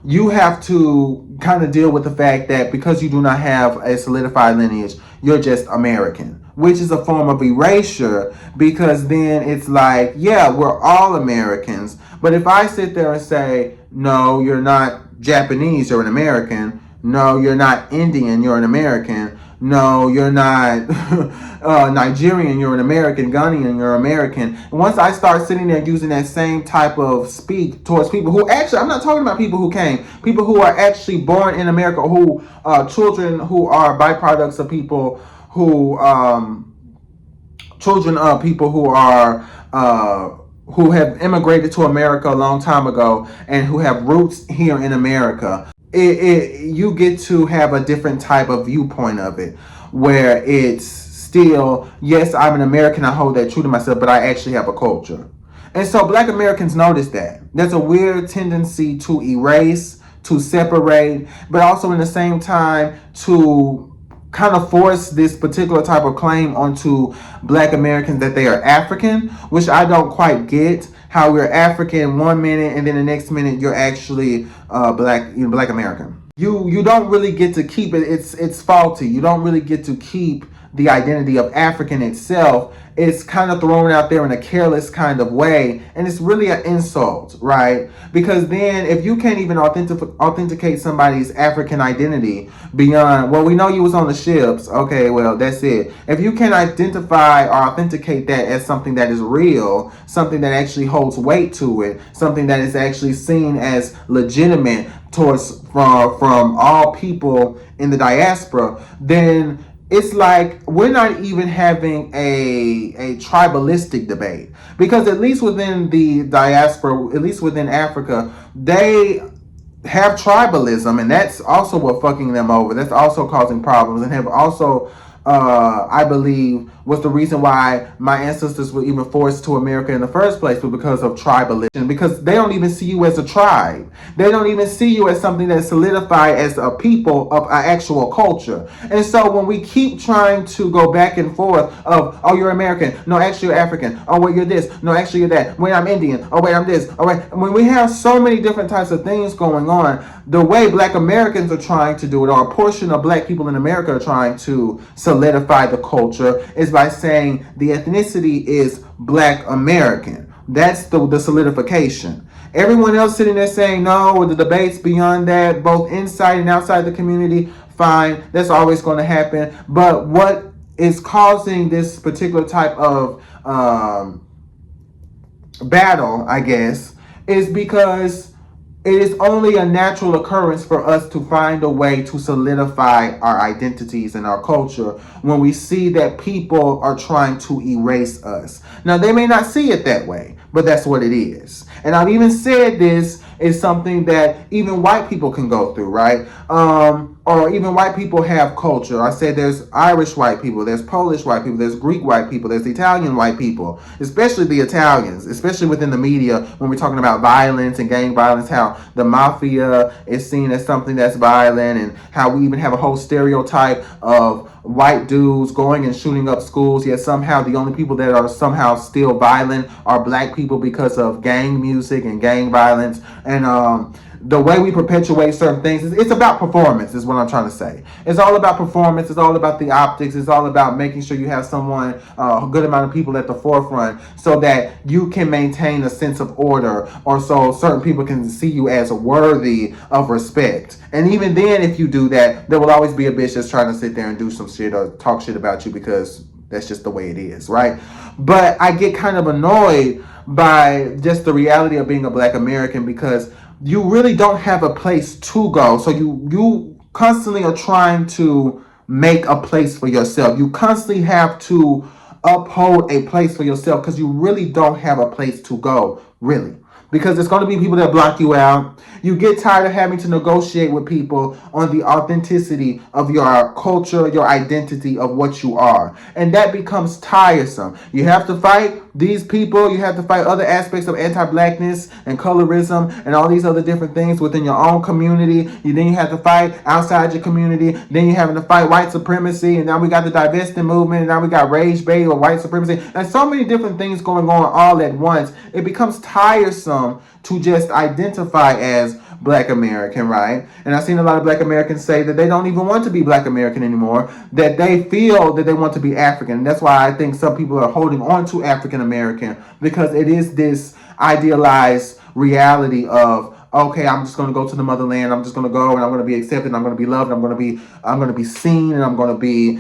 you have to kind of deal with the fact that because you do not have a solidified lineage, you're just American, which is a form of erasure, because then it's like, yeah, we're all Americans. But if I sit there and say, no, you're not Japanese, you're an American. No, you're not Indian, you're an American. No, you're not Nigerian, you're an American. Ghanaian, you're American. And once I start sitting there using that same type of speak towards people who actually, I'm not talking about people who came, people who are actually born in America, who children who are byproducts of people who, children of people who are, who have immigrated to America a long time ago and who have roots here in America. You get to have a different type of viewpoint of it, where it's still, yes, I'm an American, I hold that true to myself, but I actually have a culture. And so Black Americans notice that. There's a weird tendency to erase, to separate, but also in the same time to kind of force this particular type of claim onto Black Americans that they are African, which I don't quite get. How we're African one minute and then the next minute you're actually Black American. You don't really get to keep it. It's faulty. You don't really get to keep the identity of African itself. It's kind of thrown out there in a careless kind of way, and it's really an insult, right? Because then if you can't even authenticate somebody's African identity beyond, well, we know you was on the ships, okay, well, that's it. If you can identify or authenticate that as something that is real, something that actually holds weight to it, something that is actually seen as legitimate from all people in the diaspora, then it's like we're not even having a tribalistic debate, because at least within the diaspora, at least within Africa, they have tribalism, and that's also what fucking them over. That's also causing problems, and have also, I believe, was the reason why my ancestors were even forced to America in the first place, was because of tribalism. Because they don't even see you as a tribe. They don't even see you as something that's solidified as a people of an actual culture. And so when we keep trying to go back and forth of, oh, you're American, no, actually you're African, oh, wait, you're this, no, actually you're that, wait, I'm Indian, oh, wait, I'm this, oh, wait, when we have so many different types of things going on, the way Black Americans are trying to do it, or a portion of Black people in America are trying to solidify the culture, is by saying the ethnicity is Black American. That's the solidification. Everyone else sitting there saying no, the debates beyond that, both inside and outside the community, fine, that's always going to happen. But what is causing this particular type of battle, I guess, is because it is only a natural occurrence for us to find a way to solidify our identities and our culture when we see that people are trying to erase us. Now, they may not see it that way, but that's what it is. And I've even said this is something that even white people can go through, right? Or even white people have culture. I said there's Irish white people, there's Polish white people, there's Greek white people, there's Italian white people, especially the Italians, especially within the media when we're talking about violence and gang violence, how the mafia is seen as something that's violent, and how we even have a whole stereotype of white dudes going and shooting up schools, yet somehow the only people that are somehow still violent are Black people because of gang music and gang violence. And the way we perpetuate certain things, it's about performance, is what I'm trying to say. It's all about performance. It's all about the optics. It's all about making sure you have someone, a good amount of people at the forefront, so that you can maintain a sense of order, or so certain people can see you as worthy of respect. And even then, if you do that, there will always be a bitch that's trying to sit there and do some shit or talk shit about you, because that's just the way it is, right? But I get kind of annoyed by just the reality of being a Black American, because you really don't have a place to go. So you constantly are trying to make a place for yourself. You constantly have to uphold a place for yourself, because you really don't have a place to go, really. Because there's going to be people that block you out. You get tired of having to negotiate with people on the authenticity of your culture, your identity of what you are. And that becomes tiresome. You have to fight these people. You have to fight other aspects of anti-Blackness and colorism and all these other different things within your own community. Then you have to fight outside your community. Then you're having to fight white supremacy. And now we got the divesting movement. And now we got rage bait or white supremacy. And so many different things going on all at once. It becomes tiresome to just identify as Black American, right? And I've seen a lot of Black Americans say that they don't even want to be Black American anymore, that they feel that they want to be African. And that's why I think some people are holding on to African American, because it is this idealized reality of, okay, I'm just going to go to the motherland. I'm just going to go and I'm going to be accepted. I'm going to be loved. I'm going to be seen, and I'm going to be,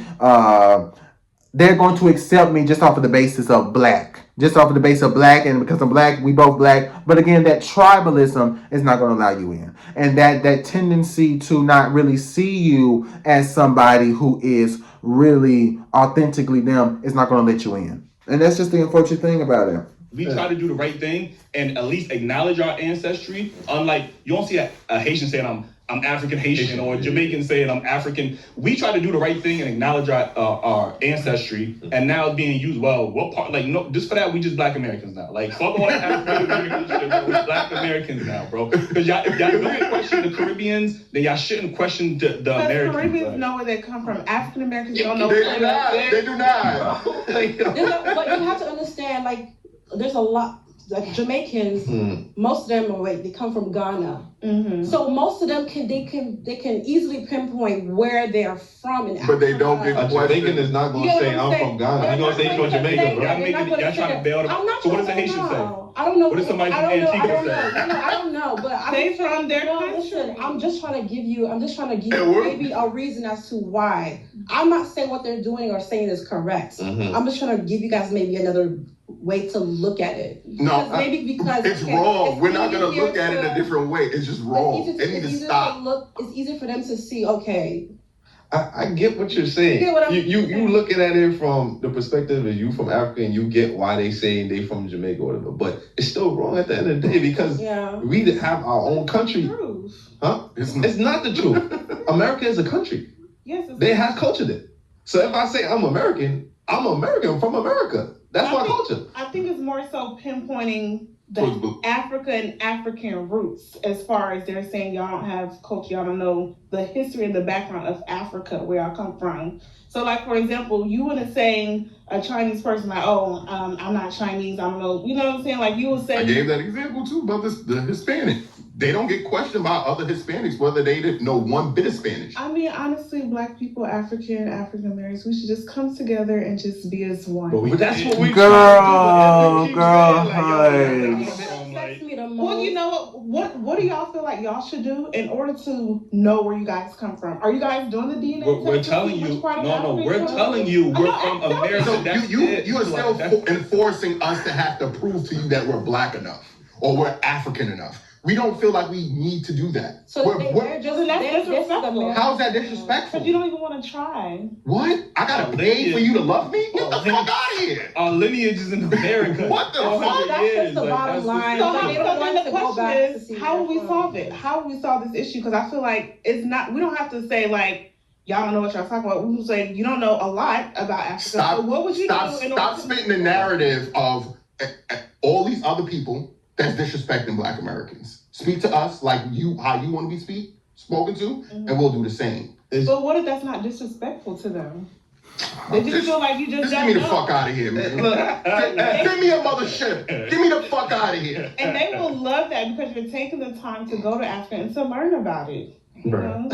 they're going to accept me just off of the basis of Black. Just off of the base of Black, and because I'm Black, we both Black. But again, that tribalism is not going to allow you in. And that tendency to not really see you as somebody who is really authentically them is not going to let you in. And that's just the unfortunate thing about it. We try to do the right thing and at least acknowledge our ancestry. Unlike, you don't see a Haitian saying I'm African Haitian, or a Jamaican saying I'm African. We try to do the right thing and acknowledge our ancestry, and now it's being used. Well, what part? Like, no, just for that, we just Black Americans now. Like, fuck all that African American shit, bro. We're Black Americans now, bro. Because if y'all don't question the Caribbeans, then y'all shouldn't question the Americans. The Caribbeans know where they come from. African Americans don't know. They do not. But you have to understand, like, there's a lot. Like Jamaicans, most of them they come from Ghana. Mm-hmm. So most of them can easily pinpoint where they're from in Africa. But they don't get a Jamaican is not going to say I'm from Ghana. He's going to say he's from Jamaica, bro. Y'all trying to bail them. So what does a Haitian say? I don't know. What does somebody from Antigua say? I don't know. But they from their country. Listen, I'm just trying to give you maybe a reason as to why. I'm not saying what they're doing or saying is correct. Mm-hmm. I'm just trying to give you guys maybe another way to look at it. No, because it's wrong. We're not going to look at it a different way. It's just wrong. It needs to stop. It's easier for them to see, okay. I get what you're saying. You looking at it from the perspective of you from Africa, and you get why they say they from Jamaica or whatever. But it's still wrong at the end of the day, because we have our own country. Huh? It's It's not the truth. America is a country. Yes, it's They have culture there. So if I say I'm American from America. That's my culture. I think it's more so pinpointing Towards the blue. Africa and African roots, as far as they're saying y'all don't have culture, y'all don't know the history and the background of Africa, where y'all come from. So, like, for example, you wouldn't say a Chinese person like, oh, I'm not Chinese, I don't know, you know what I'm saying? Like, you would say. I gave that example too about the Hispanic. They don't get questioned by other Hispanics whether they didn't know one bit of Spanish. I mean, honestly, Black people, African Americans, we should just come together and just be as one. But that's what we Girl, try girl, Upsets me the most. Well, you know what do y'all feel like y'all should do in order to know where you guys come from? Are you guys doing the DNA We're test to telling see you, which part of no, Africa we're you're from? telling you, we're I know, from I'm telling America. So That's you it. are still Like, that's- enforcing us to have to prove to you that we're Black enough or we're African enough. We don't feel like we need to do that. So We're- they're just Well, that's this is disrespectful. America. How's that disrespectful? Because you don't even want to try. What? I gotta pay for you to love me? Get the fuck out of here! Our lineage is in America. What the For fuck? 100 That's just years, the like, bottom that's line. So, But how, they so don't want then to the go question back to is, see how will we where solve they're it? from. How will we solve this issue? Because I feel like it's not, we don't have to say like, y'all don't know what y'all talking about. We will say, you don't know a lot about Africa. Stop, so what would you do in stop order to spitting the narrative of all these other people that's disrespecting Black Americans. Speak to us like how you want to be spoken to, and we'll do the same. But what if that's not disrespectful to them? They just feel like you just Just don't give me the know. fuck out of here, man. Look, Give me a mothership. Give me the fuck out of here. And they will love that because you're taking the time to go to Africa and to learn about it. You Bruh.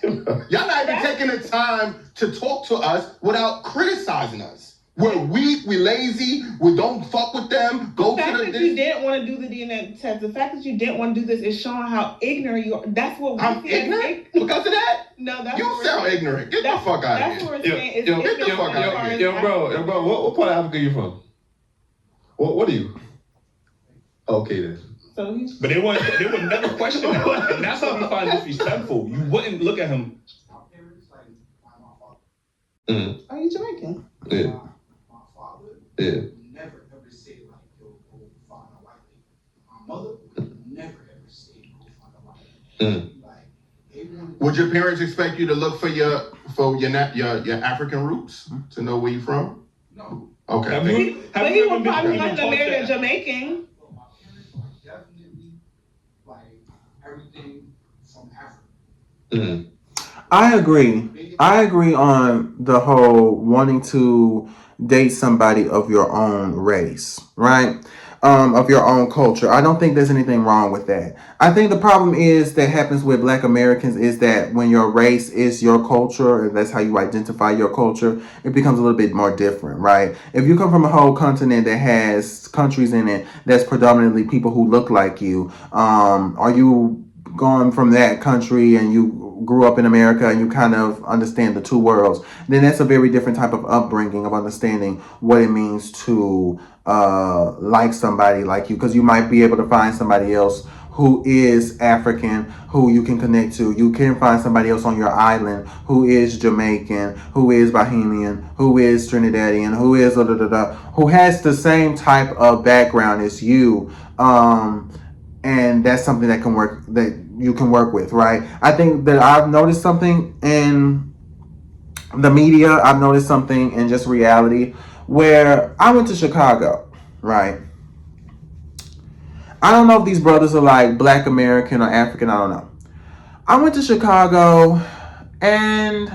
know? Y'all not even taking the time to talk to us without criticizing us. We're weak, we lazy, we don't fuck with them, go The fact to the... that you didn't want to do the DNA test, the fact that you didn't want to do this is showing how ignorant you are. That's what we I'm see as ignorant because of that? No, that's You what we're sound saying. ignorant. Get the That's- fuck out of That's here. what we're saying. Is Yo, ignorant get the fuck as out of far here. as Yo, bro, what part of Africa you from? What are you? Okay then. So he's. But they would never question that. And that's what we find disrespectful. You wouldn't look at him. Are you Jamaican? Yeah. My father Yeah. never ever said like, yo, go find a white lady. My mother never ever said go find a white lady. Like, they wanted Would your parents expect you to look for your African roots to know where you're from? no. Okay. Have you But he ever would been probably even want to taught marry a that? Jamaican. So my parents are definitely like everything from Africa. I agree. I agree on the whole wanting to date somebody of your own race, right? Of your own culture. I don't think there's anything wrong with that. I think the problem is that happens with Black Americans is that when your race is your culture, and that's how you identify your culture, it becomes a little bit more different, right? If you come from a whole continent that has countries in it that's predominantly people who look like you, are you gone from that country and you grew up in America and you kind of understand the two worlds, then that's a very different type of upbringing of understanding what it means to like somebody like you, because you might be able to find somebody else who is African who you can connect to. You can find somebody else on your island who is Jamaican, who is Bahamian, who is Trinidadian, who is who has the same type of background as you. And that's something that can work, that you can work with, right? I think that I've noticed something in the media, I've noticed something in just reality, where I went to Chicago, right? I don't know if these brothers are like Black American or African, I don't know. I went to Chicago and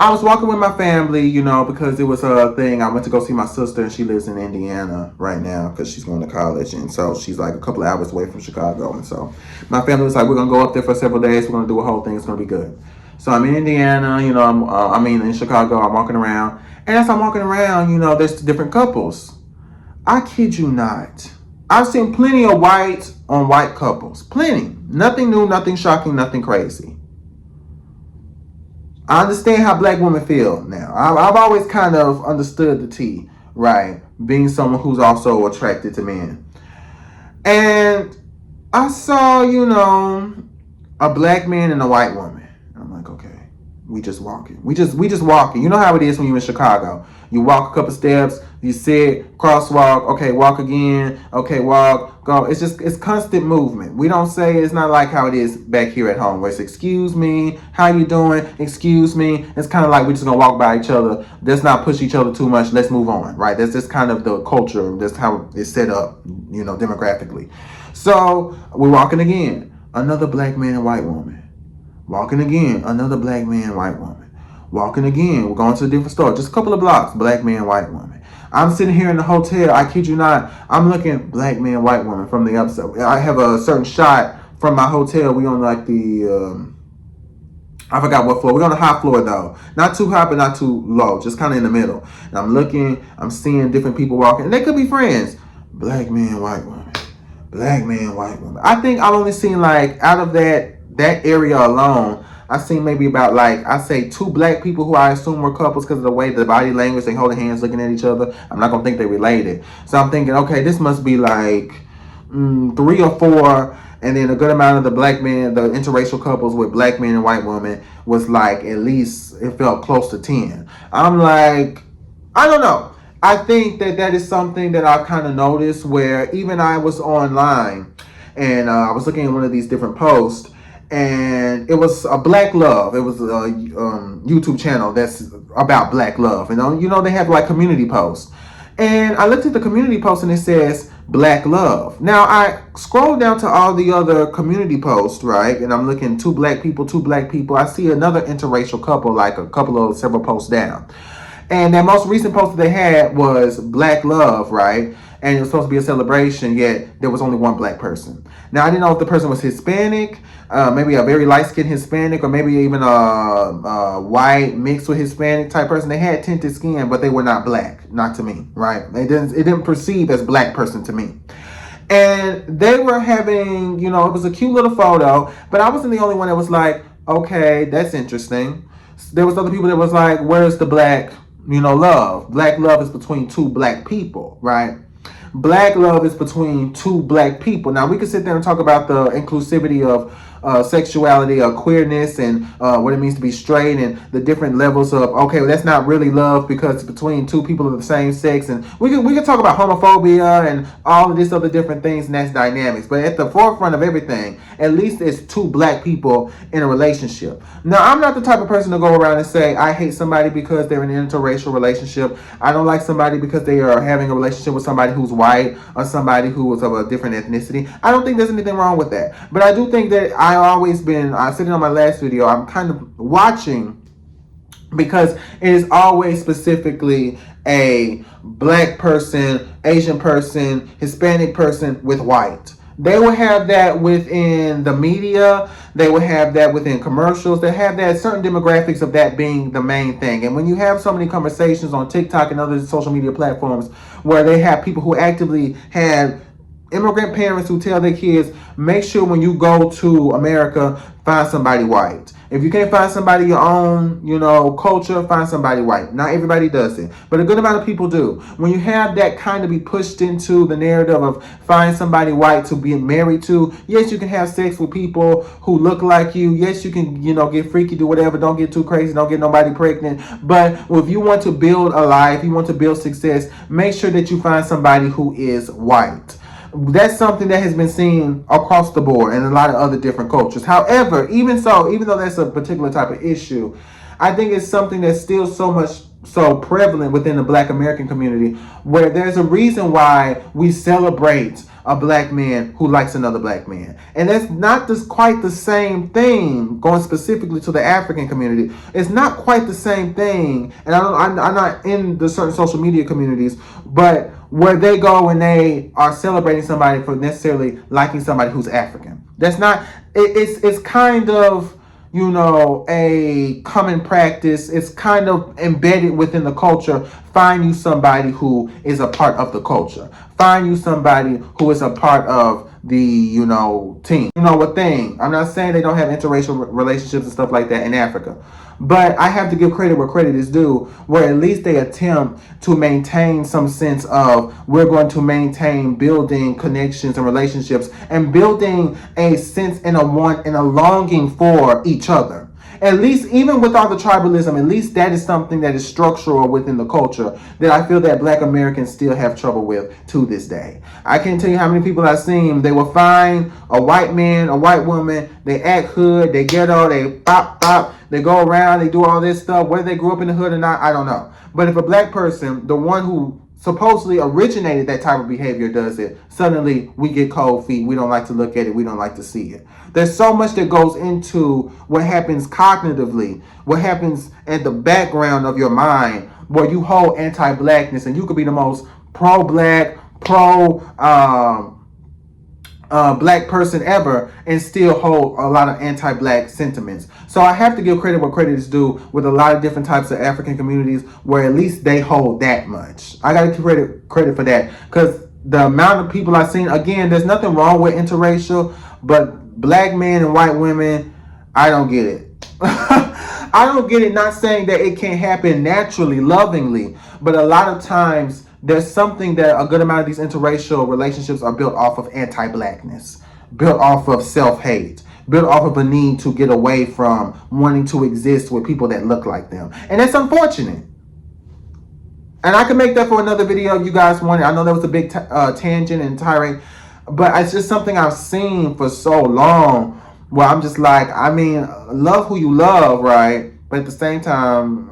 I was walking with my family, you know, because it was a thing. I went to go see my sister, and she lives in Indiana right now because she's going to college. And so she's like a couple of hours away from Chicago. And so my family was like, we're going to go up there for several days. We're going to do a whole thing. It's going to be good. So I'm in Indiana, you know, in Chicago. I'm walking around. And as I'm walking around, you know, there's different couples. I kid you not. I've seen plenty of white on white couples. Plenty. Nothing new, nothing shocking, nothing crazy. I understand how Black women feel now. I've always kind of understood the tea, right? Being someone who's also attracted to men. And I saw, you know, a Black man and a white woman. I'm like, okay. We just walking. We just walking. You know how it is when you're in Chicago. You walk a couple steps, you sit, crosswalk, okay, walk again, okay, walk, go. It's constant movement. We don't say, it's not like how it is back here at home where it's excuse me, how you doing, excuse me. It's kind of like we're just gonna walk by each other. Let's not push each other too much. Let's move on, right? That's just kind of the culture. That's how it's set up, demographically. So we're walking again. Another black man and white woman. Walking again, another black man, white woman. Walking again, we're going to a different store. Just a couple of blocks, black man, white woman. I'm sitting here in the hotel, I kid you not, I'm looking black man, white woman from the upside. I have a certain shot from my hotel. We on like the, I forgot what floor. We're on the high floor though. Not too high, but not too low. Just kind of in the middle. And I'm looking, I'm seeing different people walking. And they could be friends. Black man, white woman. Black man, white woman. I think I've only seen like, out of that area alone, I seen maybe about like, I say 2 black people who I assume were couples because of the way the body language, they holding hands looking at each other. I'm not gonna think they related. So I'm thinking, okay, this must be like 3 or 4, and then a good amount of the black men, the interracial couples with black men and white women was like, at least it felt close to 10. I'm like, I don't know. I think that is something that I've kind of noticed where even I was online and I was looking at one of these different posts, and it was a Black Love. It was a YouTube channel that's about Black Love. And they have like community posts. And I looked at the community post and it says Black Love. Now I scroll down to all the other community posts, right? And I'm looking 2 black people. I see another interracial couple, like several posts down. And that most recent post that they had was Black Love, right? And it was supposed to be a celebration, yet there was only 1 black person. Now, I didn't know if the person was Hispanic, maybe a very light-skinned Hispanic, or maybe even a white mixed with Hispanic type person. They had tinted skin, but they were not black, not to me, right? It didn't perceive as black person to me. And they were having, it was a cute little photo, but I wasn't the only one that was like, okay, that's interesting. There was other people that was like, where's the black, love? Black love is between 2 black people, right? Black love is between 2 black people. Now, we could sit there and talk about the inclusivity of sexuality or queerness and what it means to be straight and the different levels of, okay, well, that's not really love because it's between 2 people of the same sex. And we could talk about homophobia and all of these other different things, and that's dynamics. But at the forefront of everything, at least it's 2 black people in a relationship. Now, I'm not the type of person to go around and say, I hate somebody because they're in an interracial relationship. I don't like somebody because they are having a relationship with somebody who's white or somebody who is of a different ethnicity. I don't think there's anything wrong with that. But I do think that I said it on my last video, I'm kind of watching because it is always specifically a black person, Asian person, Hispanic person with white. They will have that within the media. They will have that within commercials. They have that certain demographics of that being the main thing. And when you have so many conversations on TikTok and other social media platforms where they have people who actively have immigrant parents who tell their kids, make sure when you go to America, find somebody white. If you can't find somebody your own, culture, find somebody white. Not everybody does it, but a good amount of people do. When you have that kind of be pushed into the narrative of find somebody white to be married to, yes, you can have sex with people who look like you. Yes, you can, get freaky, do whatever. Don't get too crazy. Don't get nobody pregnant. But if you want to build a life, you want to build success, make sure that you find somebody who is white. That's something that has been seen across the board in a lot of other different cultures. However, even though that's a particular type of issue, I think it's something that's still so prevalent within the Black American community, where there's a reason why we celebrate a black man who likes another black man. And that's not just quite the same thing, going specifically to the African community. It's not quite the same thing. And I'm not in the certain social media communities, but where they go and they are celebrating somebody for necessarily liking somebody who's African. That's not, it's kind of, a common practice. It's kind of embedded within the culture. Find you somebody who is a part of the culture. Find you somebody who is a part of the, team. What thing? I'm not saying they don't have interracial relationships and stuff like that in Africa. But I have to give credit where credit is due, where at least they attempt to maintain some sense of, we're going to maintain building connections and relationships and building a sense and a longing for each other. at least, even with all the tribalism, at least that is something that is structural within the culture that I feel that Black Americans still have trouble with to this day. I can't tell you how many people I've seen. They will find a white man, a white woman, they act hood, they ghetto, they pop, they go around, they do all this stuff. Whether they grew up in the hood or not, I don't know. But if a Black person, the one who supposedly originated that type of behavior, does it, suddenly we get cold feet. We don't like to look at it. We don't like to see it. There's so much that goes into what happens cognitively, what happens at the background of your mind, where you hold anti-Blackness, and you could be the most pro-Black, Black person ever and still hold a lot of anti-Black sentiments. So I have to give credit where credit is due with a lot of different types of African communities where at least they hold that much. I gotta give credit for that, because the amount of people I've seen, again, there's nothing wrong with interracial, but Black men and white women, I don't get it. I don't get it, not saying that it can't happen naturally, lovingly, but a lot of times there's something that a good amount of these interracial relationships are built off of anti-Blackness, built off of self-hate, built off of a need to get away from wanting to exist with people that look like them. And it's unfortunate. And I can make that for another video if you guys want it. I know that was a big tangent and tirade, but it's just something I've seen for so long where I'm just like, I mean, love who you love, right? But at the same time,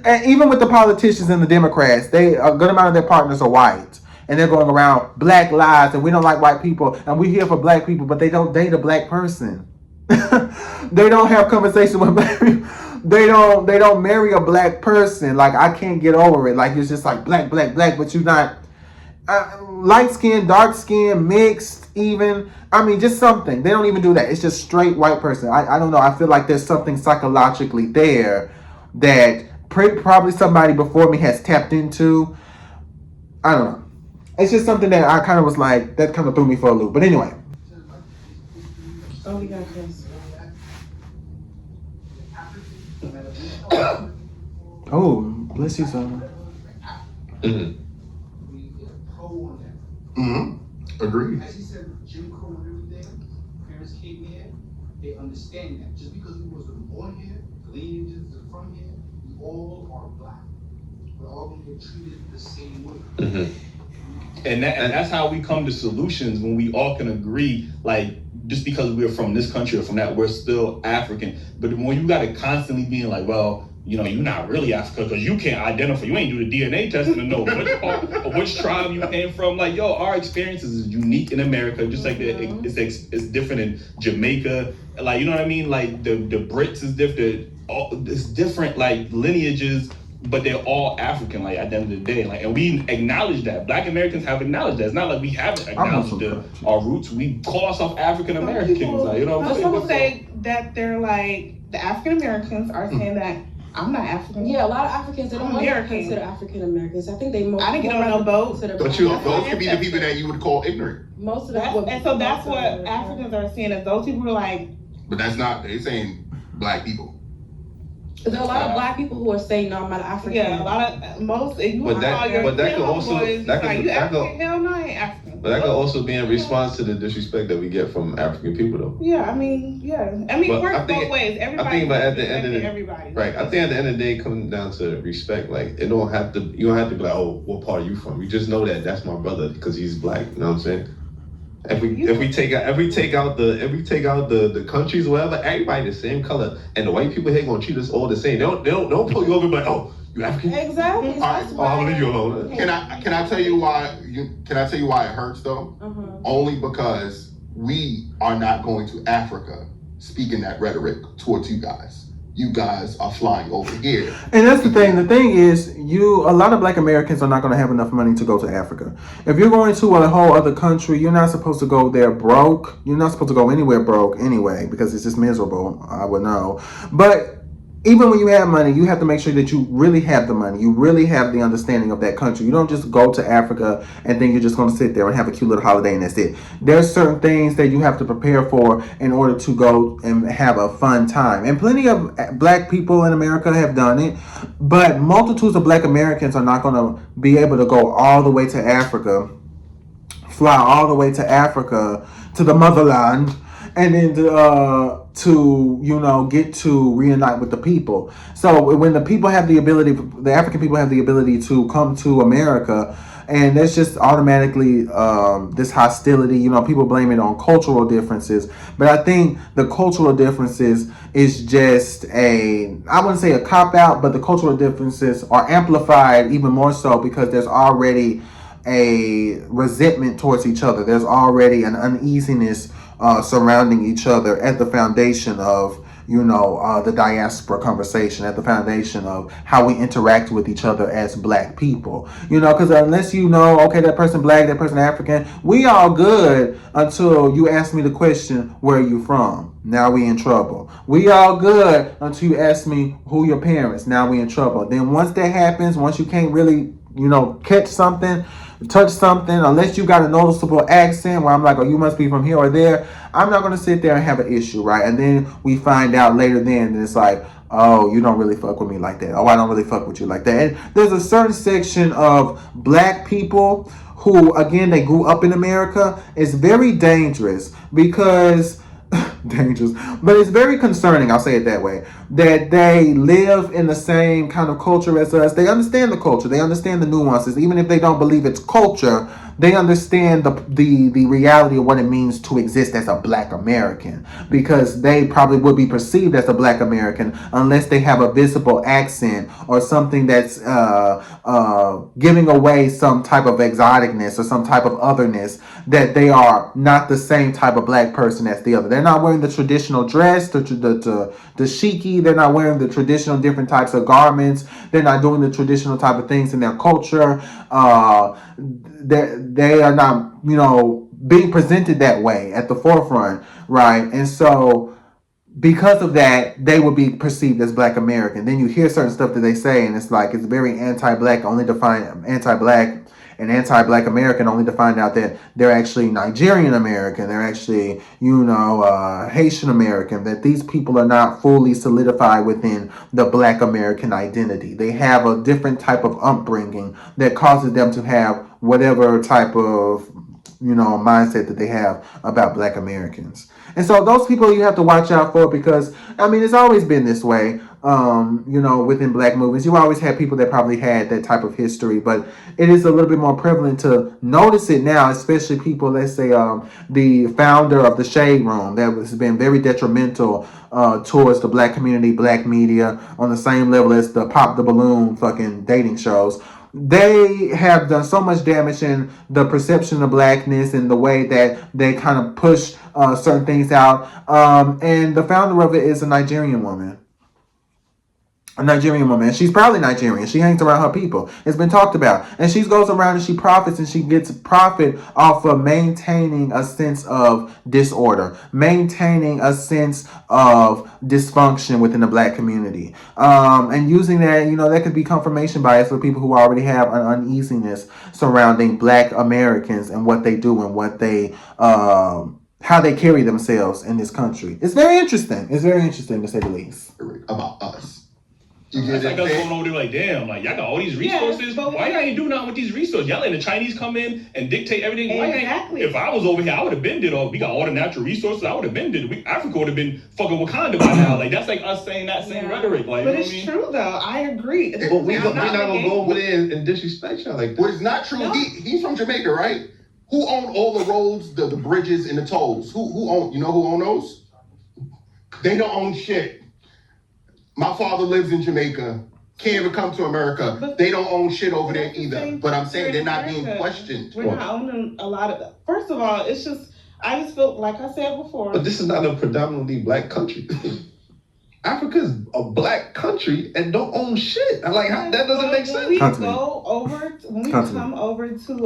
and even with the politicians and the Democrats, a good amount of their partners are white. And they're going around Black lives, and we don't like white people, and we're here for Black people, but they don't date a Black person. They don't have conversations with Black people. They don't marry a Black person. Like, I can't get over it. Like, it's just like black, but you're not light skin, dark skin, mixed even. I mean, just something. They don't even do that. It's just straight white person. I don't know. I feel like there's something psychologically there that probably somebody before me has tapped into. I don't know. It's just something that I kind of was like, that kind of threw me for a loop. But anyway. Oh, we got this. Oh, bless you, son. Agreed. As he said, Jim Crow and everything, parents came here, they understand that. Just because we wasn't born here, lineages are from here, we all are Black. We're all gonna get treated the same way. And that's how we come to solutions, when we all can agree, like, just because we're from this country or from that, we're still African. But when you gotta constantly being like, well, you know, you're not really African because you can't identify, you ain't do the DNA testing to know which part or which tribe you came from. Like, yo, our experiences is unique in America, just like it's different in Jamaica. Like, you know what I mean? Like, the Brits is different. It's different, like, lineages, but they're all African, like, at the end of the day. Like, and we acknowledge that. Black Americans have acknowledged that. It's not like we haven't acknowledged our roots. We call ourselves African Americans. Like, you know what I'm saying? Some people say that they're like, the African Americans are saying that I'm not African. Yeah, a lot of Africans, they don't want to American. consider African Americans. I think they most. I didn't get on no boat. But those could be the people that you would call ignorant. Most of them. And so that's what Africans are seeing, as those people are like. But that's not, they're saying Black people. There are a lot of Black people who are saying, no, I'm not African. Yeah, a lot of, most, if you But that could also, boys, that like, could, you that African? could, Hell no, I ain't African. but that could also be in response to the disrespect that we get from African people, though. Yeah, I mean, yeah. I mean, it But works I think- both ways. Everybody. I think, but at the end of the everybody. right, I think at the end of the day, it comes down to respect. Like, you don't have to be like, oh, what part are you from? You just know that that's my brother because he's Black. You know what I'm saying? If we take out the countries or whatever, everybody the same color, and the white people here gonna treat us all the same. They don't pull you over and be like, oh, you African? Exactly. All right, Oh, I'm gonna leave you alone. Can I tell you why it hurts though? Only because we are not going to Africa speaking that rhetoric towards you guys. You guys are flying over here. And that's the thing. The thing is, a lot of Black Americans are not going to have enough money to go to Africa. If you're going to a whole other country, you're not supposed to go there broke. You're not supposed to go anywhere broke anyway, because it's just miserable. I would know. But even when you have money, you have to make sure that you really have the money. You really have the understanding of that country. You don't just go to Africa and think you're just going to sit there and have a cute little holiday and that's it. There's certain things that you have to prepare for in order to go and have a fun time. And plenty of Black people in America have done it, but multitudes of Black Americans are not going to be able to go all the way to Africa, fly all the way to Africa, to the motherland, and then to get to reunite with the people. So when the people have the ability, the African people have the ability to come to America, and there's just automatically this hostility. People blame it on cultural differences, but I think the cultural differences is just I wouldn't say a cop out, but the cultural differences are amplified even more so because there's already a resentment towards each other. There's already an uneasiness surrounding each other at the foundation of the diaspora conversation, at the foundation of how we interact with each other as black people. Because unless okay, that person black, that person African, we all good until you ask me the question, where are you from? Now we in trouble. We all good until you ask me who your parents. Now we in trouble. Then once that happens, once you can't really catch something, touch something, unless you got a noticeable accent where I'm like, oh, you must be from here or there, I'm not going to sit there and have an issue, right? And then we find out later then that it's like, oh, you don't really fuck with me like that. Oh, I don't really fuck with you like that. And there's a certain section of black people who, again, they grew up in America. It's very dangerous because dangerous, but it's very concerning, I'll say it that way, that they live in the same kind of culture as us. They understand the culture, they understand the nuances. Even if they don't believe it's culture, they understand the reality of what it means to exist as a black American, because they probably would be perceived as a black American unless they have a visible accent or something that's giving away some type of exoticness or some type of otherness, that they are not the same type of black person as the other. They're not wearing the traditional dress, the shiki. They're not wearing the traditional different types of garments. They're not doing the traditional type of things in their culture. They are not, being presented that way at the forefront, right? And so because of that, they would be perceived as black American. Then you hear certain stuff that they say, and it's like, it's very anti-black, only to find anti-black and anti-black American, only to find out that they're actually Nigerian American, they're actually, Haitian American, that these people are not fully solidified within the black American identity. They have a different type of upbringing that causes them to have whatever type of, mindset that they have about black Americans. And so those people you have to watch out for, because, it's always been this way. Within black movements, you always had people that probably had that type of history, but it is a little bit more prevalent to notice it now, especially people, let's say, the founder of the Shade Room, that has been very detrimental towards the black community, black media, on the same level as the Pop the Balloon fucking dating shows. They have done so much damage in the perception of blackness and the way that they kind of push certain things out. And the founder of it is a Nigerian woman. And she's probably Nigerian. She hangs around her people. It's been talked about. And she goes around and she profits, and she gets profit off of maintaining a sense of disorder, maintaining a sense of dysfunction within the black community. And using that, that could be confirmation bias for people who already have an uneasiness surrounding black Americans and what they do and what they, how they carry themselves in this country. It's very interesting. It's very interesting, to say the least. About us. That's like us going over there like, damn, like y'all got all these resources. Why y'all ain't do nothing with these resources? Y'all letting the Chinese come in and dictate everything. Exactly. If I was over here, I would have been did all. We got all the natural resources. I would have been did. Africa would have been fucking Wakanda by now. Like that's like us saying that same rhetoric. Like, but it's true though. I agree. But we're not gonna go over there and disrespect y'all like that. Well, it's not true. No. He's from Jamaica, right? Who owned all the roads, the bridges, and the tolls? Who owned? You know who owned those? They don't own shit. My father lives in Jamaica. Can't even come to America. But they don't own shit over there either. But I'm saying they're not being questioned. We're not owning a lot of that. First of all, it's just, I just feel, like I said before. But this is not a predominantly black country. Africa is a black country and don't own shit. Like, that doesn't make sense. When we come over to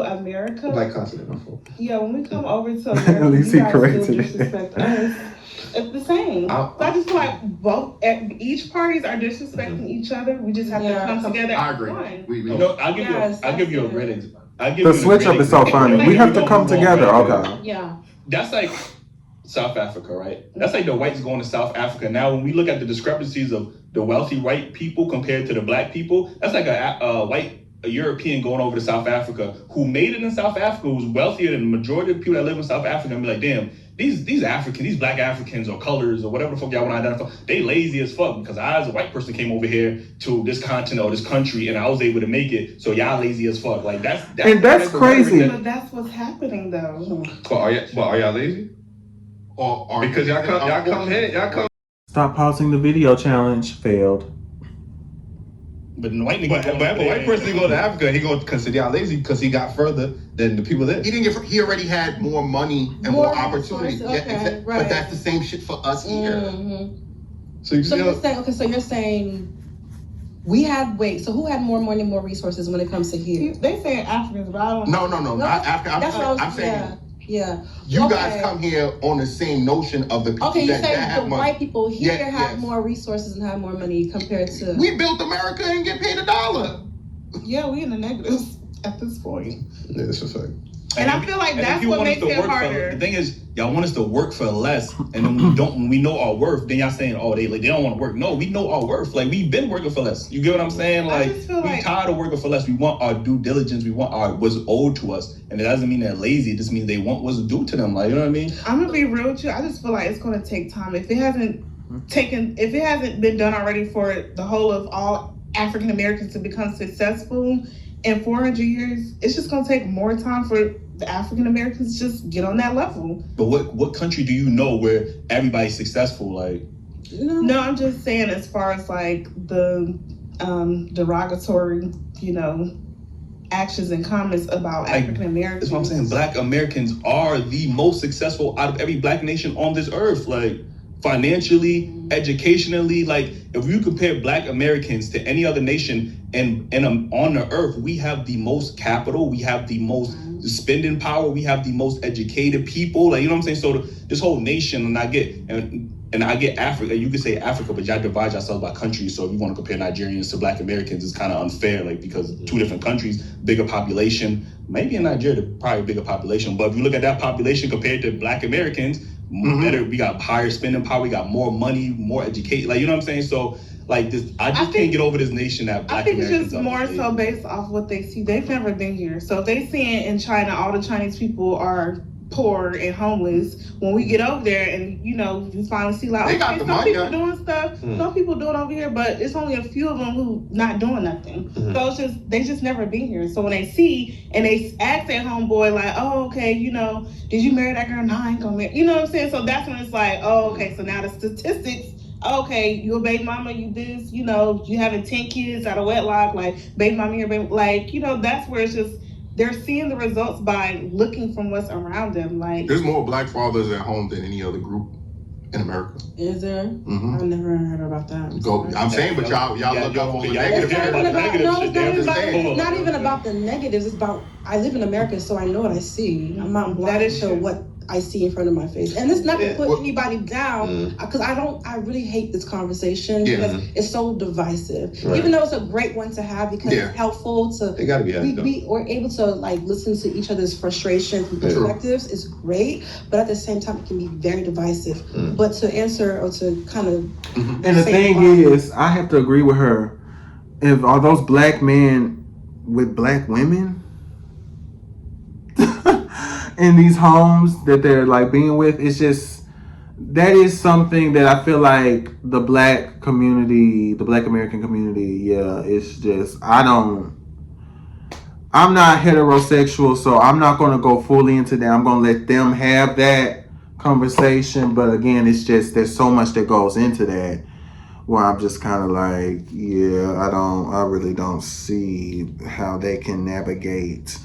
America. Black continent, my fault. Yeah, when we come over to America, at least he corrected disrespect us. It's the same. So I just feel like each parties are disrespecting each other. We just have to come together. I agree. I'll give you a great example. The switch up is so funny. We have to come together. Okay. Yeah. That's like South Africa, right? That's like the whites going to South Africa. Now, when we look at the discrepancies of the wealthy white people compared to the black people, that's like a European going over to South Africa who made it in South Africa, who's wealthier than the majority of people that live in South Africa, and be like, damn, these Africans, these black Africans or colors or whatever the fuck y'all want to identify, they lazy as fuck because I as a white person came over here to this continent or this country and I was able to make it. So y'all lazy as fuck. Like that's crazy. But that's what's happening though. But are y'all lazy? Or Because y'all come here. Stop pausing the video challenge failed. But the white nigga, But if a white person go to Africa, he gonna consider y'all lazy because he got further than the people there. He didn't get. He already had more money and more opportunity. resources, okay, right. But that's the same shit for us here. Mm-hmm. So you So still you're saying, okay, so you're saying so who had more money, more resources when it comes to here? They saying Africans, but I don't know. No, not Africa. That's what I was I'm saying yeah. you Okay. guys come here on the same notion of the people Okay, you that say have the money. white people here Yeah, have yes. more resources and have more money compared to. We built America and get paid $1. Yeah, we in the negatives at this point. Yeah, that's a fact. And I feel like and that's if you what want us makes to it work harder. the thing is, y'all want us to work for less, and then when we know our worth, then y'all saying, oh, they don't want to work. No, we know our worth. Like we've been working for less. You get what I'm saying? I Like just feel we like- tired of working for less. We want our due diligence. We want our what's owed to us, and it doesn't mean they're lazy. It just means they want what's due to them. Like you know what I mean? I'm gonna be real with you. I just feel like it's gonna take time. If it hasn't been done already for the whole of all African Americans to become successful in 400 years, it's just gonna take more time for the African Americans to just get on that level. But what country do you know where everybody's successful? Like No, I'm just saying as far as like the derogatory, actions and comments about African Americans. that's what I'm saying. Black Americans are the most successful out of every black nation on this earth. Like financially, educationally, like if you compare black Americans to any other nation and on the earth, we have the most capital, we have the most spending power, we have the most educated people. Like you know what I'm saying? So this whole nation, and I get Africa. You could say Africa, but y'all divide yourselves by countries. So if you want to compare Nigerians to Black Americans, it's kind of unfair, like because two different countries, bigger population. Maybe in Nigeria, probably bigger population. But if you look at that population compared to Black Americans, better. We got higher spending power. We got more money, more education. Like you know what I'm saying? So like this, I can't get over this nation that Black I think Americans it's just more so based off what they see. They've never been here, so if they seeing in China all the Chinese people are poor and homeless. When we get over there and you finally see like They got the some money, people huh? doing stuff, some people doing over here, but it's only a few of them who not doing nothing. So it's just they just never been here. So when they see and they ask their homeboy like, oh okay, did you marry that girl? No, I ain't gonna marry. You know what I'm saying? So that's when it's like, oh okay, so now the statistics. Okay, you a baby mama, you this, you having 10 kids out of wedlock, like baby mama here, baby, like that's where it's just. They're seeing the results by looking from what's around them. Like There's more black fathers at home than any other group in America. Is there? Mm-hmm. I've never heard about that. I'm saying, but y'all look up on the Yeah, negative. yeah, It's not even about the negatives. It's about I live in America, so I know what I see. I'm not blind is to true. what I see in front of my face, and it's not to put Well- anybody down because I really hate this conversation Yeah. because it's so divisive. Right. Even though it's a great one to have because Yeah. it's helpful to. They gotta be happy. We're able to like listen to each other's frustrations and True. perspectives is great, but at the same time it can be very divisive. But to answer or to kind of And the thing is, I have to agree with her. Are those black men with black women in these homes that they're like being with? It's just that is something that I feel like the black community, the black American community, it's just I'm not heterosexual, so I'm not gonna go fully into that. I'm gonna let them have that conversation, but again, it's just there's so much that goes into that where I'm just kind of like, I really don't see how they can navigate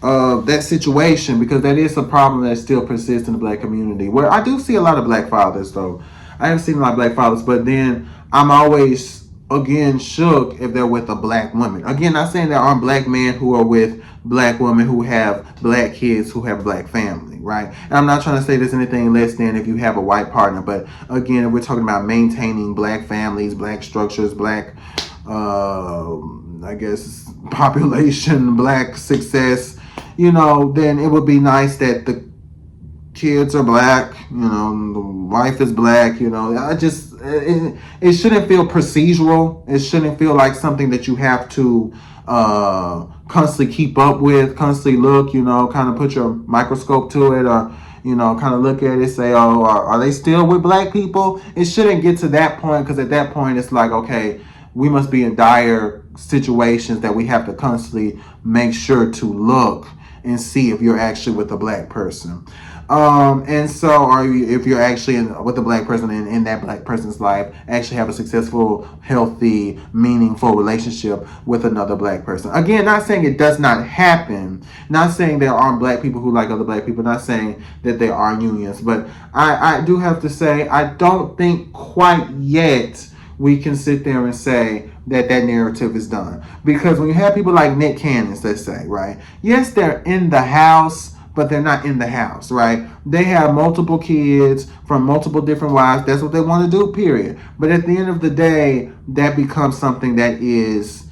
that situation, because that is a problem that still persists in the black community, where I do see a lot of black fathers though. I have seen a lot of black fathers, but then I'm always again shook if they're with a black woman. Again, not saying there aren't black men who are with black women who have black kids who have black family, right? And I'm not trying to say there's anything less than if you have a white partner, but again, if we're talking about maintaining black families, black structures, black I guess population, black success, then it would be nice that the kids are black, the wife is black, it shouldn't feel procedural. It shouldn't feel like something that you have to constantly keep up with, constantly look, kind of put your microscope to it, or kind of look at it, say, oh, are they still with black people? It shouldn't get to that point, because at that point it's like, okay, we must be in dire situations that we have to constantly make sure to look and see if you're actually with a black person. And so, if you're actually with a black person and in that black person's life, actually have a successful, healthy, meaningful relationship with another black person. Again, not saying it does not happen, not saying there aren't black people who like other black people, not saying that there are unions, but I do have to say, I don't think quite yet we can sit there and say that narrative is done. Because when you have people like Nick Cannon, let's say, right? Yes, they're in the house, but they're not in the house, right? They have multiple kids from multiple different wives. That's what they want to do, period. But at the end of the day, that becomes something that is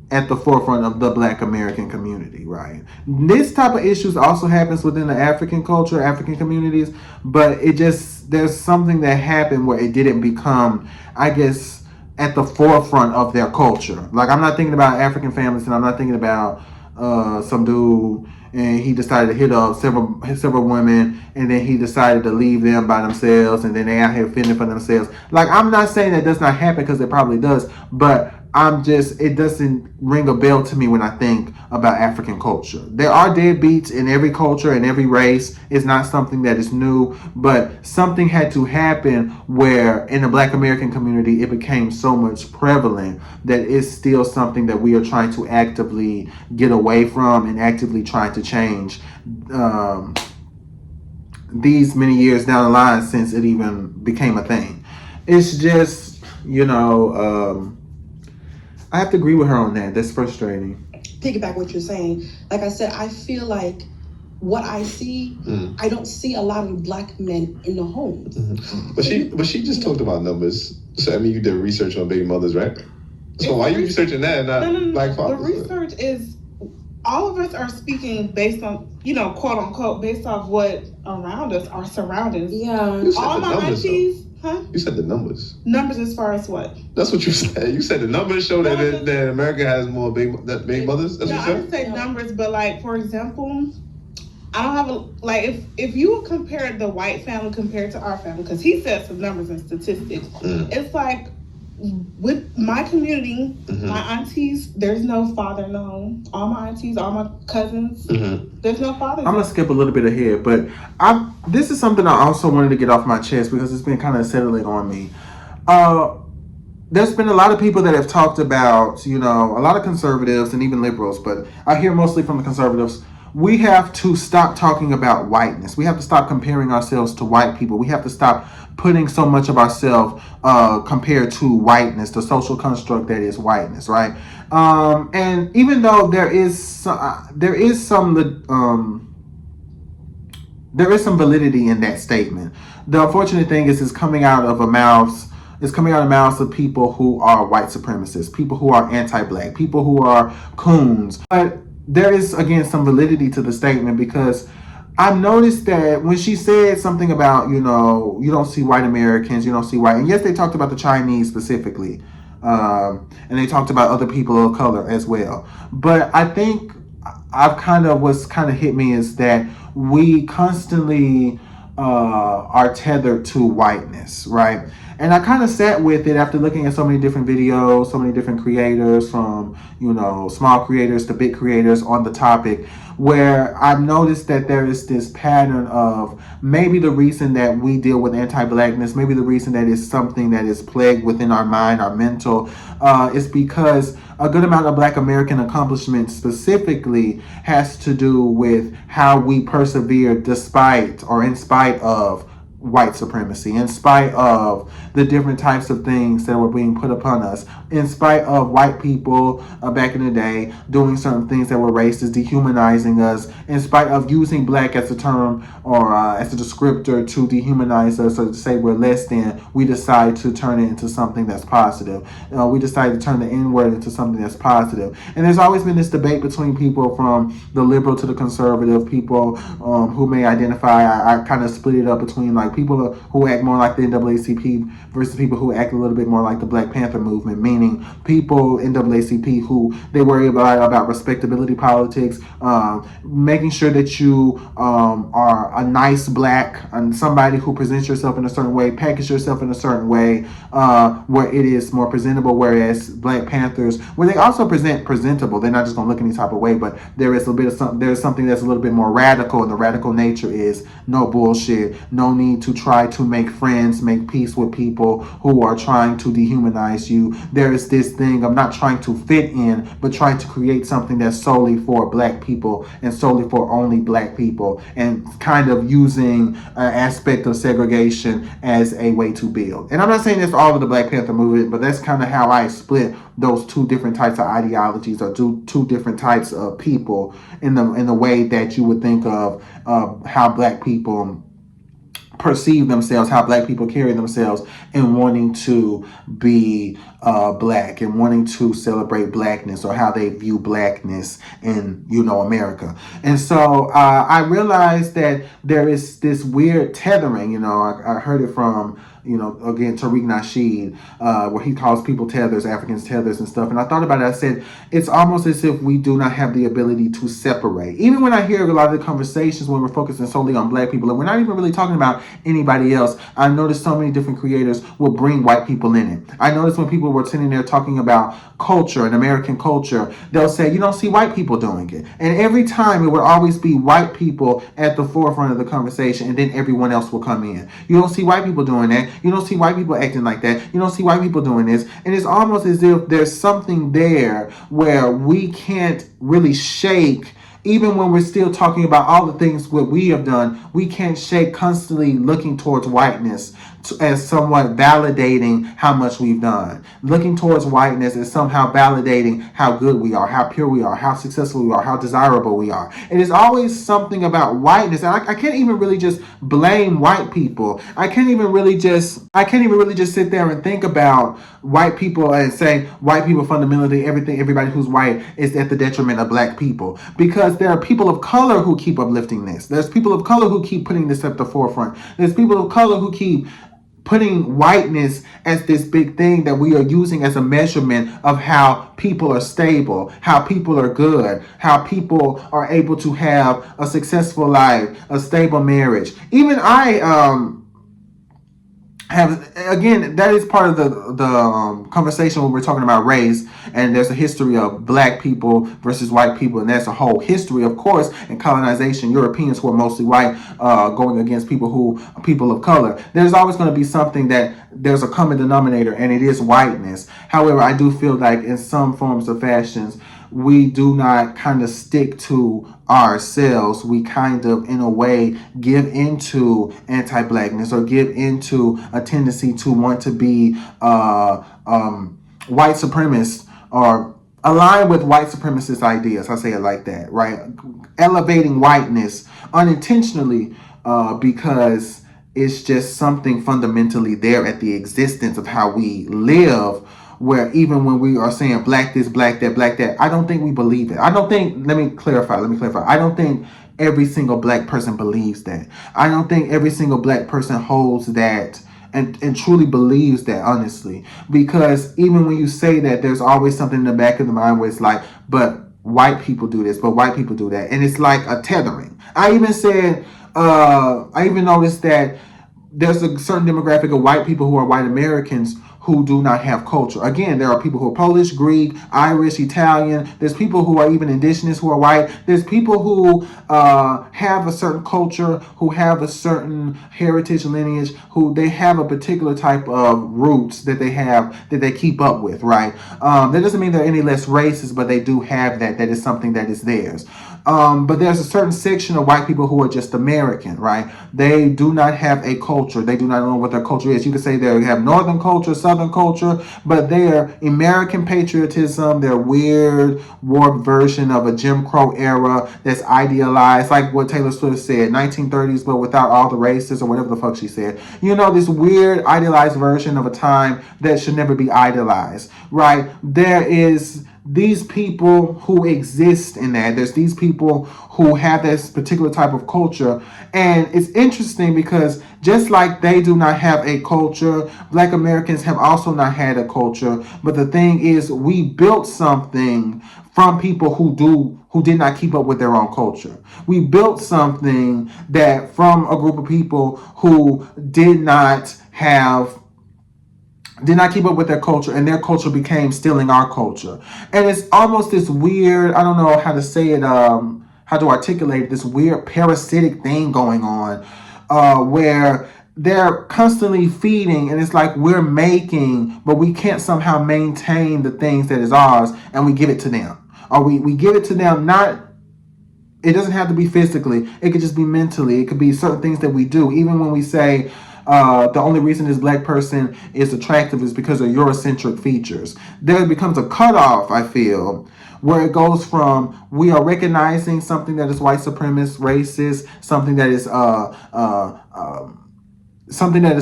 at the forefront of the Black American community, right? This type of issues also happens within the African culture, African communities, but there's something that happened where it didn't become, I guess, at the forefront of their culture. Like, I'm not thinking about African families, and I'm not thinking about some dude and he decided to hit up several women, and then he decided to leave them by themselves, and then they out here fending for themselves. Like, I'm not saying that does not happen, because it probably does, but it doesn't ring a bell to me when I think about African culture. There are deadbeats in every culture and every race. It's not something that is new, but something had to happen where in the Black American community it became so much prevalent that it's still something that we are trying to actively get away from and actively trying to change these many years down the line since it even became a thing. It's just, I have to agree with her on that. That's frustrating. Piggyback what you're saying. Like I said, I feel like what I see, I don't see a lot of black men in the homes. Mm-hmm. But she just talked about numbers. So I mean, you did research on baby mothers, right? So why are you researching that and not black fathers? The research is, all of us are speaking based on, quote unquote, based off what around us, our surroundings. Yeah. All my aunties. Huh? You said the numbers. Numbers as far as what? That's what you said. You said the numbers show that America has more baby mothers. That's what you said? I didn't say numbers, but like, for example, I don't have if you compare the white family compared to our family, because he said some numbers and statistics, it's like with my community, my aunties, there's no father in the home. All my aunties, all my cousins, there's no father. I'm gonna skip a little bit ahead, but this is something I also wanted to get off my chest because it's been kind of settling on me. There's been a lot of people that have talked about, a lot of conservatives and even liberals, but I hear mostly from the conservatives, we have to stop talking about whiteness. We have to stop comparing ourselves to white people. We have to stop putting so much of ourselves compared to whiteness, the social construct that is whiteness, right? And even though there is some validity in that statement, the unfortunate thing is it's coming out of mouths of people who are white supremacists, people who are anti-black, people who are coons. But there is, again, some validity to the statement, because I've noticed that when she said something about, you don't see white Americans, you don't see white, and yes, they talked about the Chinese specifically, and they talked about other people of color as well. But I think what's hit me is that we constantly are tethered to whiteness, right? And I kind of sat with it after looking at so many different videos, so many different creators, from, small creators to big creators on the topic, where I've noticed that there is this pattern of maybe the reason that we deal with anti-blackness, maybe the reason that it's something that is plagued within our mind, our mental, is because a good amount of Black American accomplishment specifically has to do with how we persevere despite or in spite of white supremacy, in spite of the different types of things that were being put upon us, in spite of white people back in the day doing certain things that were racist, dehumanizing us, in spite of using black as a term or as a descriptor to dehumanize us or to say we're less than, we decide to turn it into something that's positive. We decide to turn the N-word into something that's positive. And there's always been this debate between people from the liberal to the conservative, people who may identify, I kind of split it up between like Like people who act more like the NAACP versus people who act a little bit more like the Black Panther movement, meaning people in NAACP who they worry about respectability politics, making sure that you are a nice black and somebody who presents yourself in a certain way, package yourself in a certain way, where it is more presentable. Whereas Black Panthers, where they also present presentable, they're not just gonna look any type of way, but there is a bit of something. There's something that's a little bit more radical, and the radical nature is no bullshit, no need to try to make friends, make peace with people who are trying to dehumanize you. There is this thing of not trying to fit in, but trying to create something that's solely for Black people and solely for only Black people, and kind of using an aspect of segregation as a way to build. And I'm not saying that's all of the Black Panther movement, but that's kind of how I split those two different types of ideologies, or two different types of people in the way that you would think of how Black people perceive themselves, how Black people carry themselves, and wanting to be Black and wanting to celebrate Blackness, or how they view Blackness in America. And so I realized that there is this weird tethering. I heard it from again, Tariq Nasheed, where he calls people tethers, Africans tethers and stuff. And I thought about it. I said, it's almost as if we do not have the ability to separate. Even when I hear a lot of the conversations when we're focusing solely on Black people, and we're not even really talking about anybody else, I noticed so many different creators will bring white people in it. I noticed when people were sitting there talking about culture and American culture, they'll say, you don't see white people doing it. And every time it would always be white people at the forefront of the conversation, and then everyone else will come in. You don't see white people doing that. You don't see white people acting like that. You don't see white people doing this. And it's almost as if there's something there where we can't really shake, even when we're still talking about all the things what we have done, we can't shake constantly looking towards whiteness as somewhat validating how much we've done. Looking towards whiteness as somehow validating how good we are, how pure we are, how successful we are, how desirable we are. It is always something about whiteness. And I can't even really just blame white people. I can't even really just sit there and think about white people and say white people fundamentally, everybody who's white is at the detriment of Black people. Because there are people of color who keep uplifting this. There's people of color who keep putting this at the forefront. There's people of color who keep putting whiteness as this big thing that we are using as a measurement of how people are stable, how people are good, how people are able to have a successful life, a stable marriage. Even I have, again, that is part of the conversation when we're talking about race, and there's a history of Black people versus white people, and that's a whole history, of course, in colonization, Europeans who are mostly white going against people of color. There's always going to be something that there's a common denominator, and it is whiteness. However, I do feel like in some forms or fashions, we do not kind of stick to ourselves. We kind of, in a way, give into anti-Blackness, or give into a tendency to want to be white supremacist, or align with white supremacist ideas. I say it like that, right? Elevating whiteness unintentionally because it's just something fundamentally there at the existence of how we live, where even when we are saying Black this, Black that, Black that, I don't think we believe it. Let me clarify. I don't think every single Black person believes that. I don't think every single Black person holds that and truly believes that, honestly. Because even when you say that, there's always something in the back of the mind where it's like, but white people do this, but white people do that. And it's like a tethering. I even noticed that there's a certain demographic of white people who are white Americans who do not have culture. Again, there are people who are Polish, Greek, Irish, Italian. There's people who are even indigenous who are white. There's people who have a certain culture, who have a certain heritage lineage, who they have a particular type of roots that they have, that they keep up with, right? That doesn't mean they're any less racist, but they do have that. That is something that is theirs. But there's a certain section of white people who are just American, right? They do not have a culture. They do not know what their culture is. You could say they have Northern culture, Southern culture, but their American patriotism, their weird, warped version of a Jim Crow era that's idealized, like what Taylor Swift said, 1930s, but without all the races, or whatever the fuck she said. This weird, idealized version of a time that should never be idolized, right? There is these people who exist in that. There's these people who have this particular type of culture. And it's interesting because just like they do not have a culture, Black Americans have also not had a culture. But the thing is, we built something from people who did not keep up with their own culture. We built something that from a group of people who did not keep up with their culture, and their culture became stealing our culture. And it's almost this weird, I don't know how to say it, how to articulate this weird parasitic thing going on, where they're constantly feeding, and it's like we're making, but we can't somehow maintain the things that is ours, and we give it to them. Or we give it to them, not, it doesn't have to be physically, it could just be mentally, it could be certain things that we do. Even when we say, the only reason this Black person is attractive is because of Eurocentric features. There becomes a cutoff, I feel, where it goes from we are recognizing something that is white supremacist, racist, something that is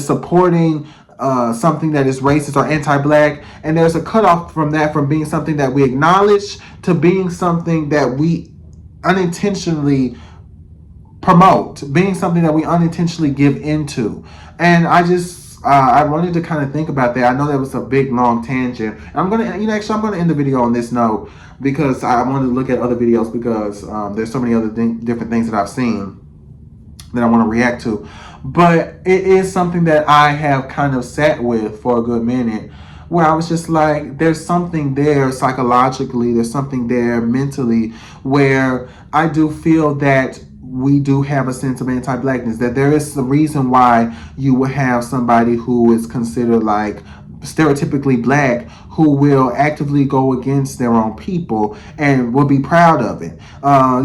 supporting something that is racist or anti-Black, and there's a cutoff from that, from being something that we acknowledge to being something that we unintentionally promote, being something that we unintentionally give into. And I wanted to kind of think about that. I know that was a big long tangent. And I'm gonna end the video on this note because I wanted to look at other videos because there's so many other different things that I've seen that I want to react to. But it is something that I have kind of sat with for a good minute, where I was just like, there's something there psychologically, there's something there mentally, where I do feel that we do have a sense of anti-Blackness, that there is a reason why you would have somebody who is considered like stereotypically Black who will actively go against their own people and will be proud of it.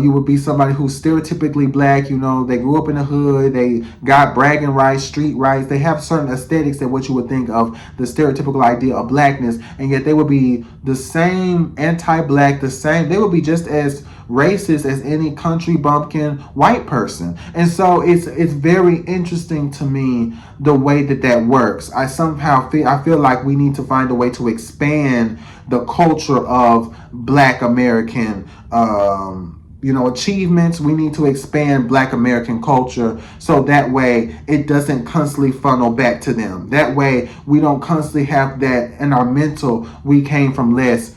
You would be somebody who's stereotypically Black, they grew up in the hood, they got bragging rights, street rights, they have certain aesthetics that what you would think of the stereotypical idea of Blackness, and yet they would be the same anti-Black, they would be just as racist as any country bumpkin white person. And so it's very interesting to me the way that works. I feel like we need to find a way to expand the culture of Black American achievements. We need to expand Black American culture so that way it doesn't constantly funnel back to them. That way we don't constantly have that in our mental, we came from less.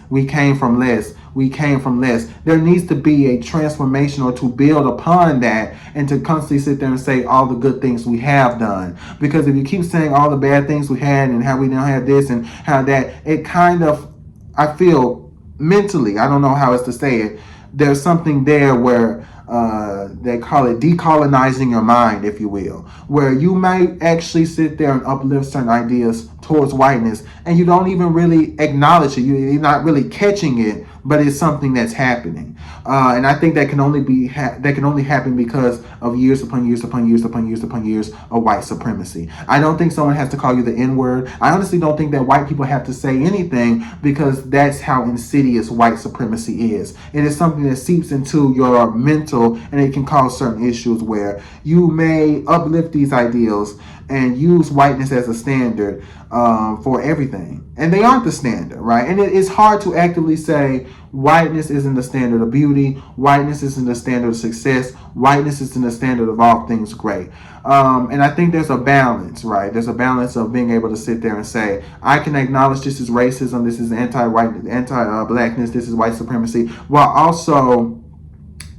There needs to be a transformation or to build upon that and to constantly sit there and say all the good things we have done. Because if you keep saying all the bad things we had and how we don't have this and how that, it kind of, I feel mentally, I don't know how else to say it, there's something there where they call it decolonizing your mind, if you will, where you might actually sit there and uplift certain ideas towards whiteness and you don't even really acknowledge it. You're not really catching it, but it's something that's happening. And I think that can only happen because of years upon years of white supremacy. I don't think someone has to call you the N-word. I honestly don't think that white people have to say anything, because that's how insidious white supremacy is. It is something that seeps into your mental, and it can cause certain issues where you may uplift these ideals and use whiteness as a standard for everything. And they aren't the standard, right? And it is hard to actively say whiteness isn't the standard of beauty, whiteness isn't the standard of success, whiteness isn't the standard of all things great. And I think there's a balance, right? There's a balance of being able to sit there and say, I can acknowledge this is racism, this is anti-white, anti-Blackness, this is white supremacy, while also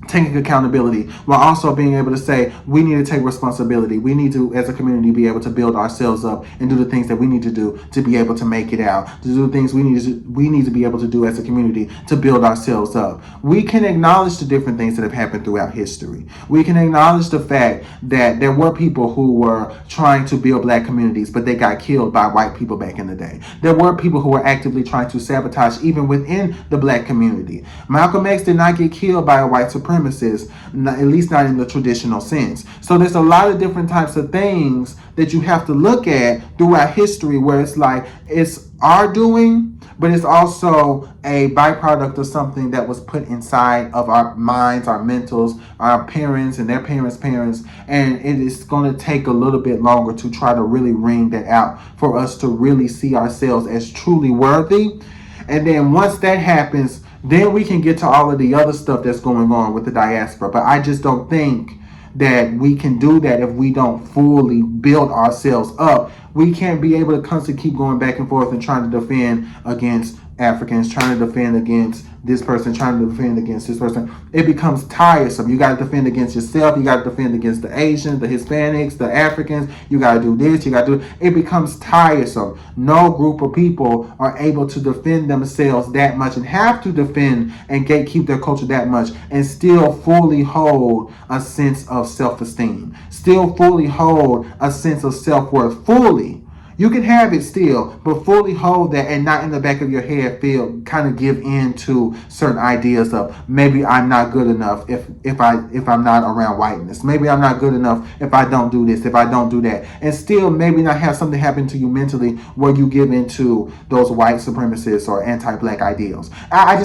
taking accountability, while also being able to say we need to take responsibility. We need to, as a community, be able to build ourselves up and do the things that we need to do to be able to make it out, to do the things we need to be able to do as a community to build ourselves up. We can acknowledge the different things that have happened throughout history. We can acknowledge the fact that there were people who were trying to build Black communities, but they got killed by white people back in the day. There were people who were actively trying to sabotage even within the Black community. Malcolm X did not get killed by a white supremacist, at least not in the traditional sense. So there's a lot of different types of things that you have to look at throughout history, where it's like it's our doing, but it's also a byproduct of something that was put inside of our minds, our mentals, our parents and their parents' parents, and it is going to take a little bit longer to try to really wring that out for us to really see ourselves as truly worthy. And then once that happens, then we can get to all of the other stuff that's going on with the diaspora. But I just don't think that we can do that if we don't fully build ourselves up. We can't be able to constantly keep going back and forth and trying to defend against Africans, trying to defend against this person, trying to defend against this person. It becomes tiresome. You got to defend against yourself. You got to defend against the Asians, the Hispanics, the Africans. You got to do this. You got to do it. It becomes tiresome. No group of people are able to defend themselves that much and have to defend and gatekeep their culture that much and still fully hold a sense of self-esteem, still fully hold a sense of self-worth. Fully. You can have it still, but fully hold that and not in the back of your head feel kind of give in to certain ideas of maybe I'm not good enough if I'm not around whiteness. Maybe I'm not good enough if I don't do this, if I don't do that. And still maybe not have something happen to you mentally where you give into those white supremacist or anti-black ideals. I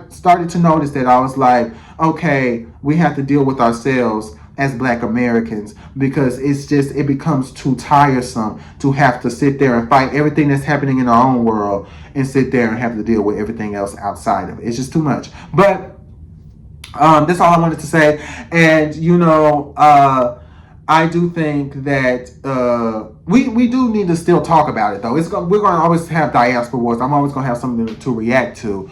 started to notice that. I was like, okay, we have to deal with ourselves as Black Americans, because it becomes too tiresome to have to sit there and fight everything that's happening in our own world and sit there and have to deal with everything else outside of it. It's just too much. But that's all I wanted to say. And I do think that we do need to still talk about it, though. We're going to always have diaspora wars. I'm always going to have something to react to.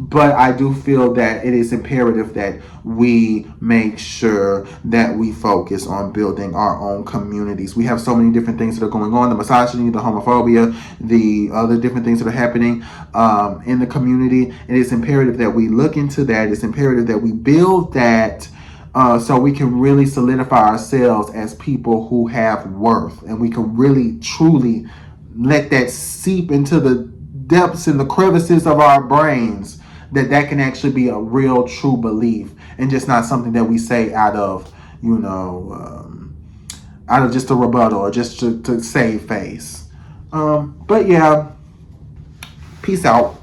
But I do feel that it is imperative that we make sure that we focus on building our own communities. We have so many different things that are going on, the misogyny, the homophobia, the other different things that are happening in the community. It is imperative that we look into that. It's imperative that we build that so we can really solidify ourselves as people who have worth. And we can really, truly let that seep into the depths and the crevices of our brains, that can actually be a real true belief and just not something that we say out of just a rebuttal or just to save face. But yeah, peace out.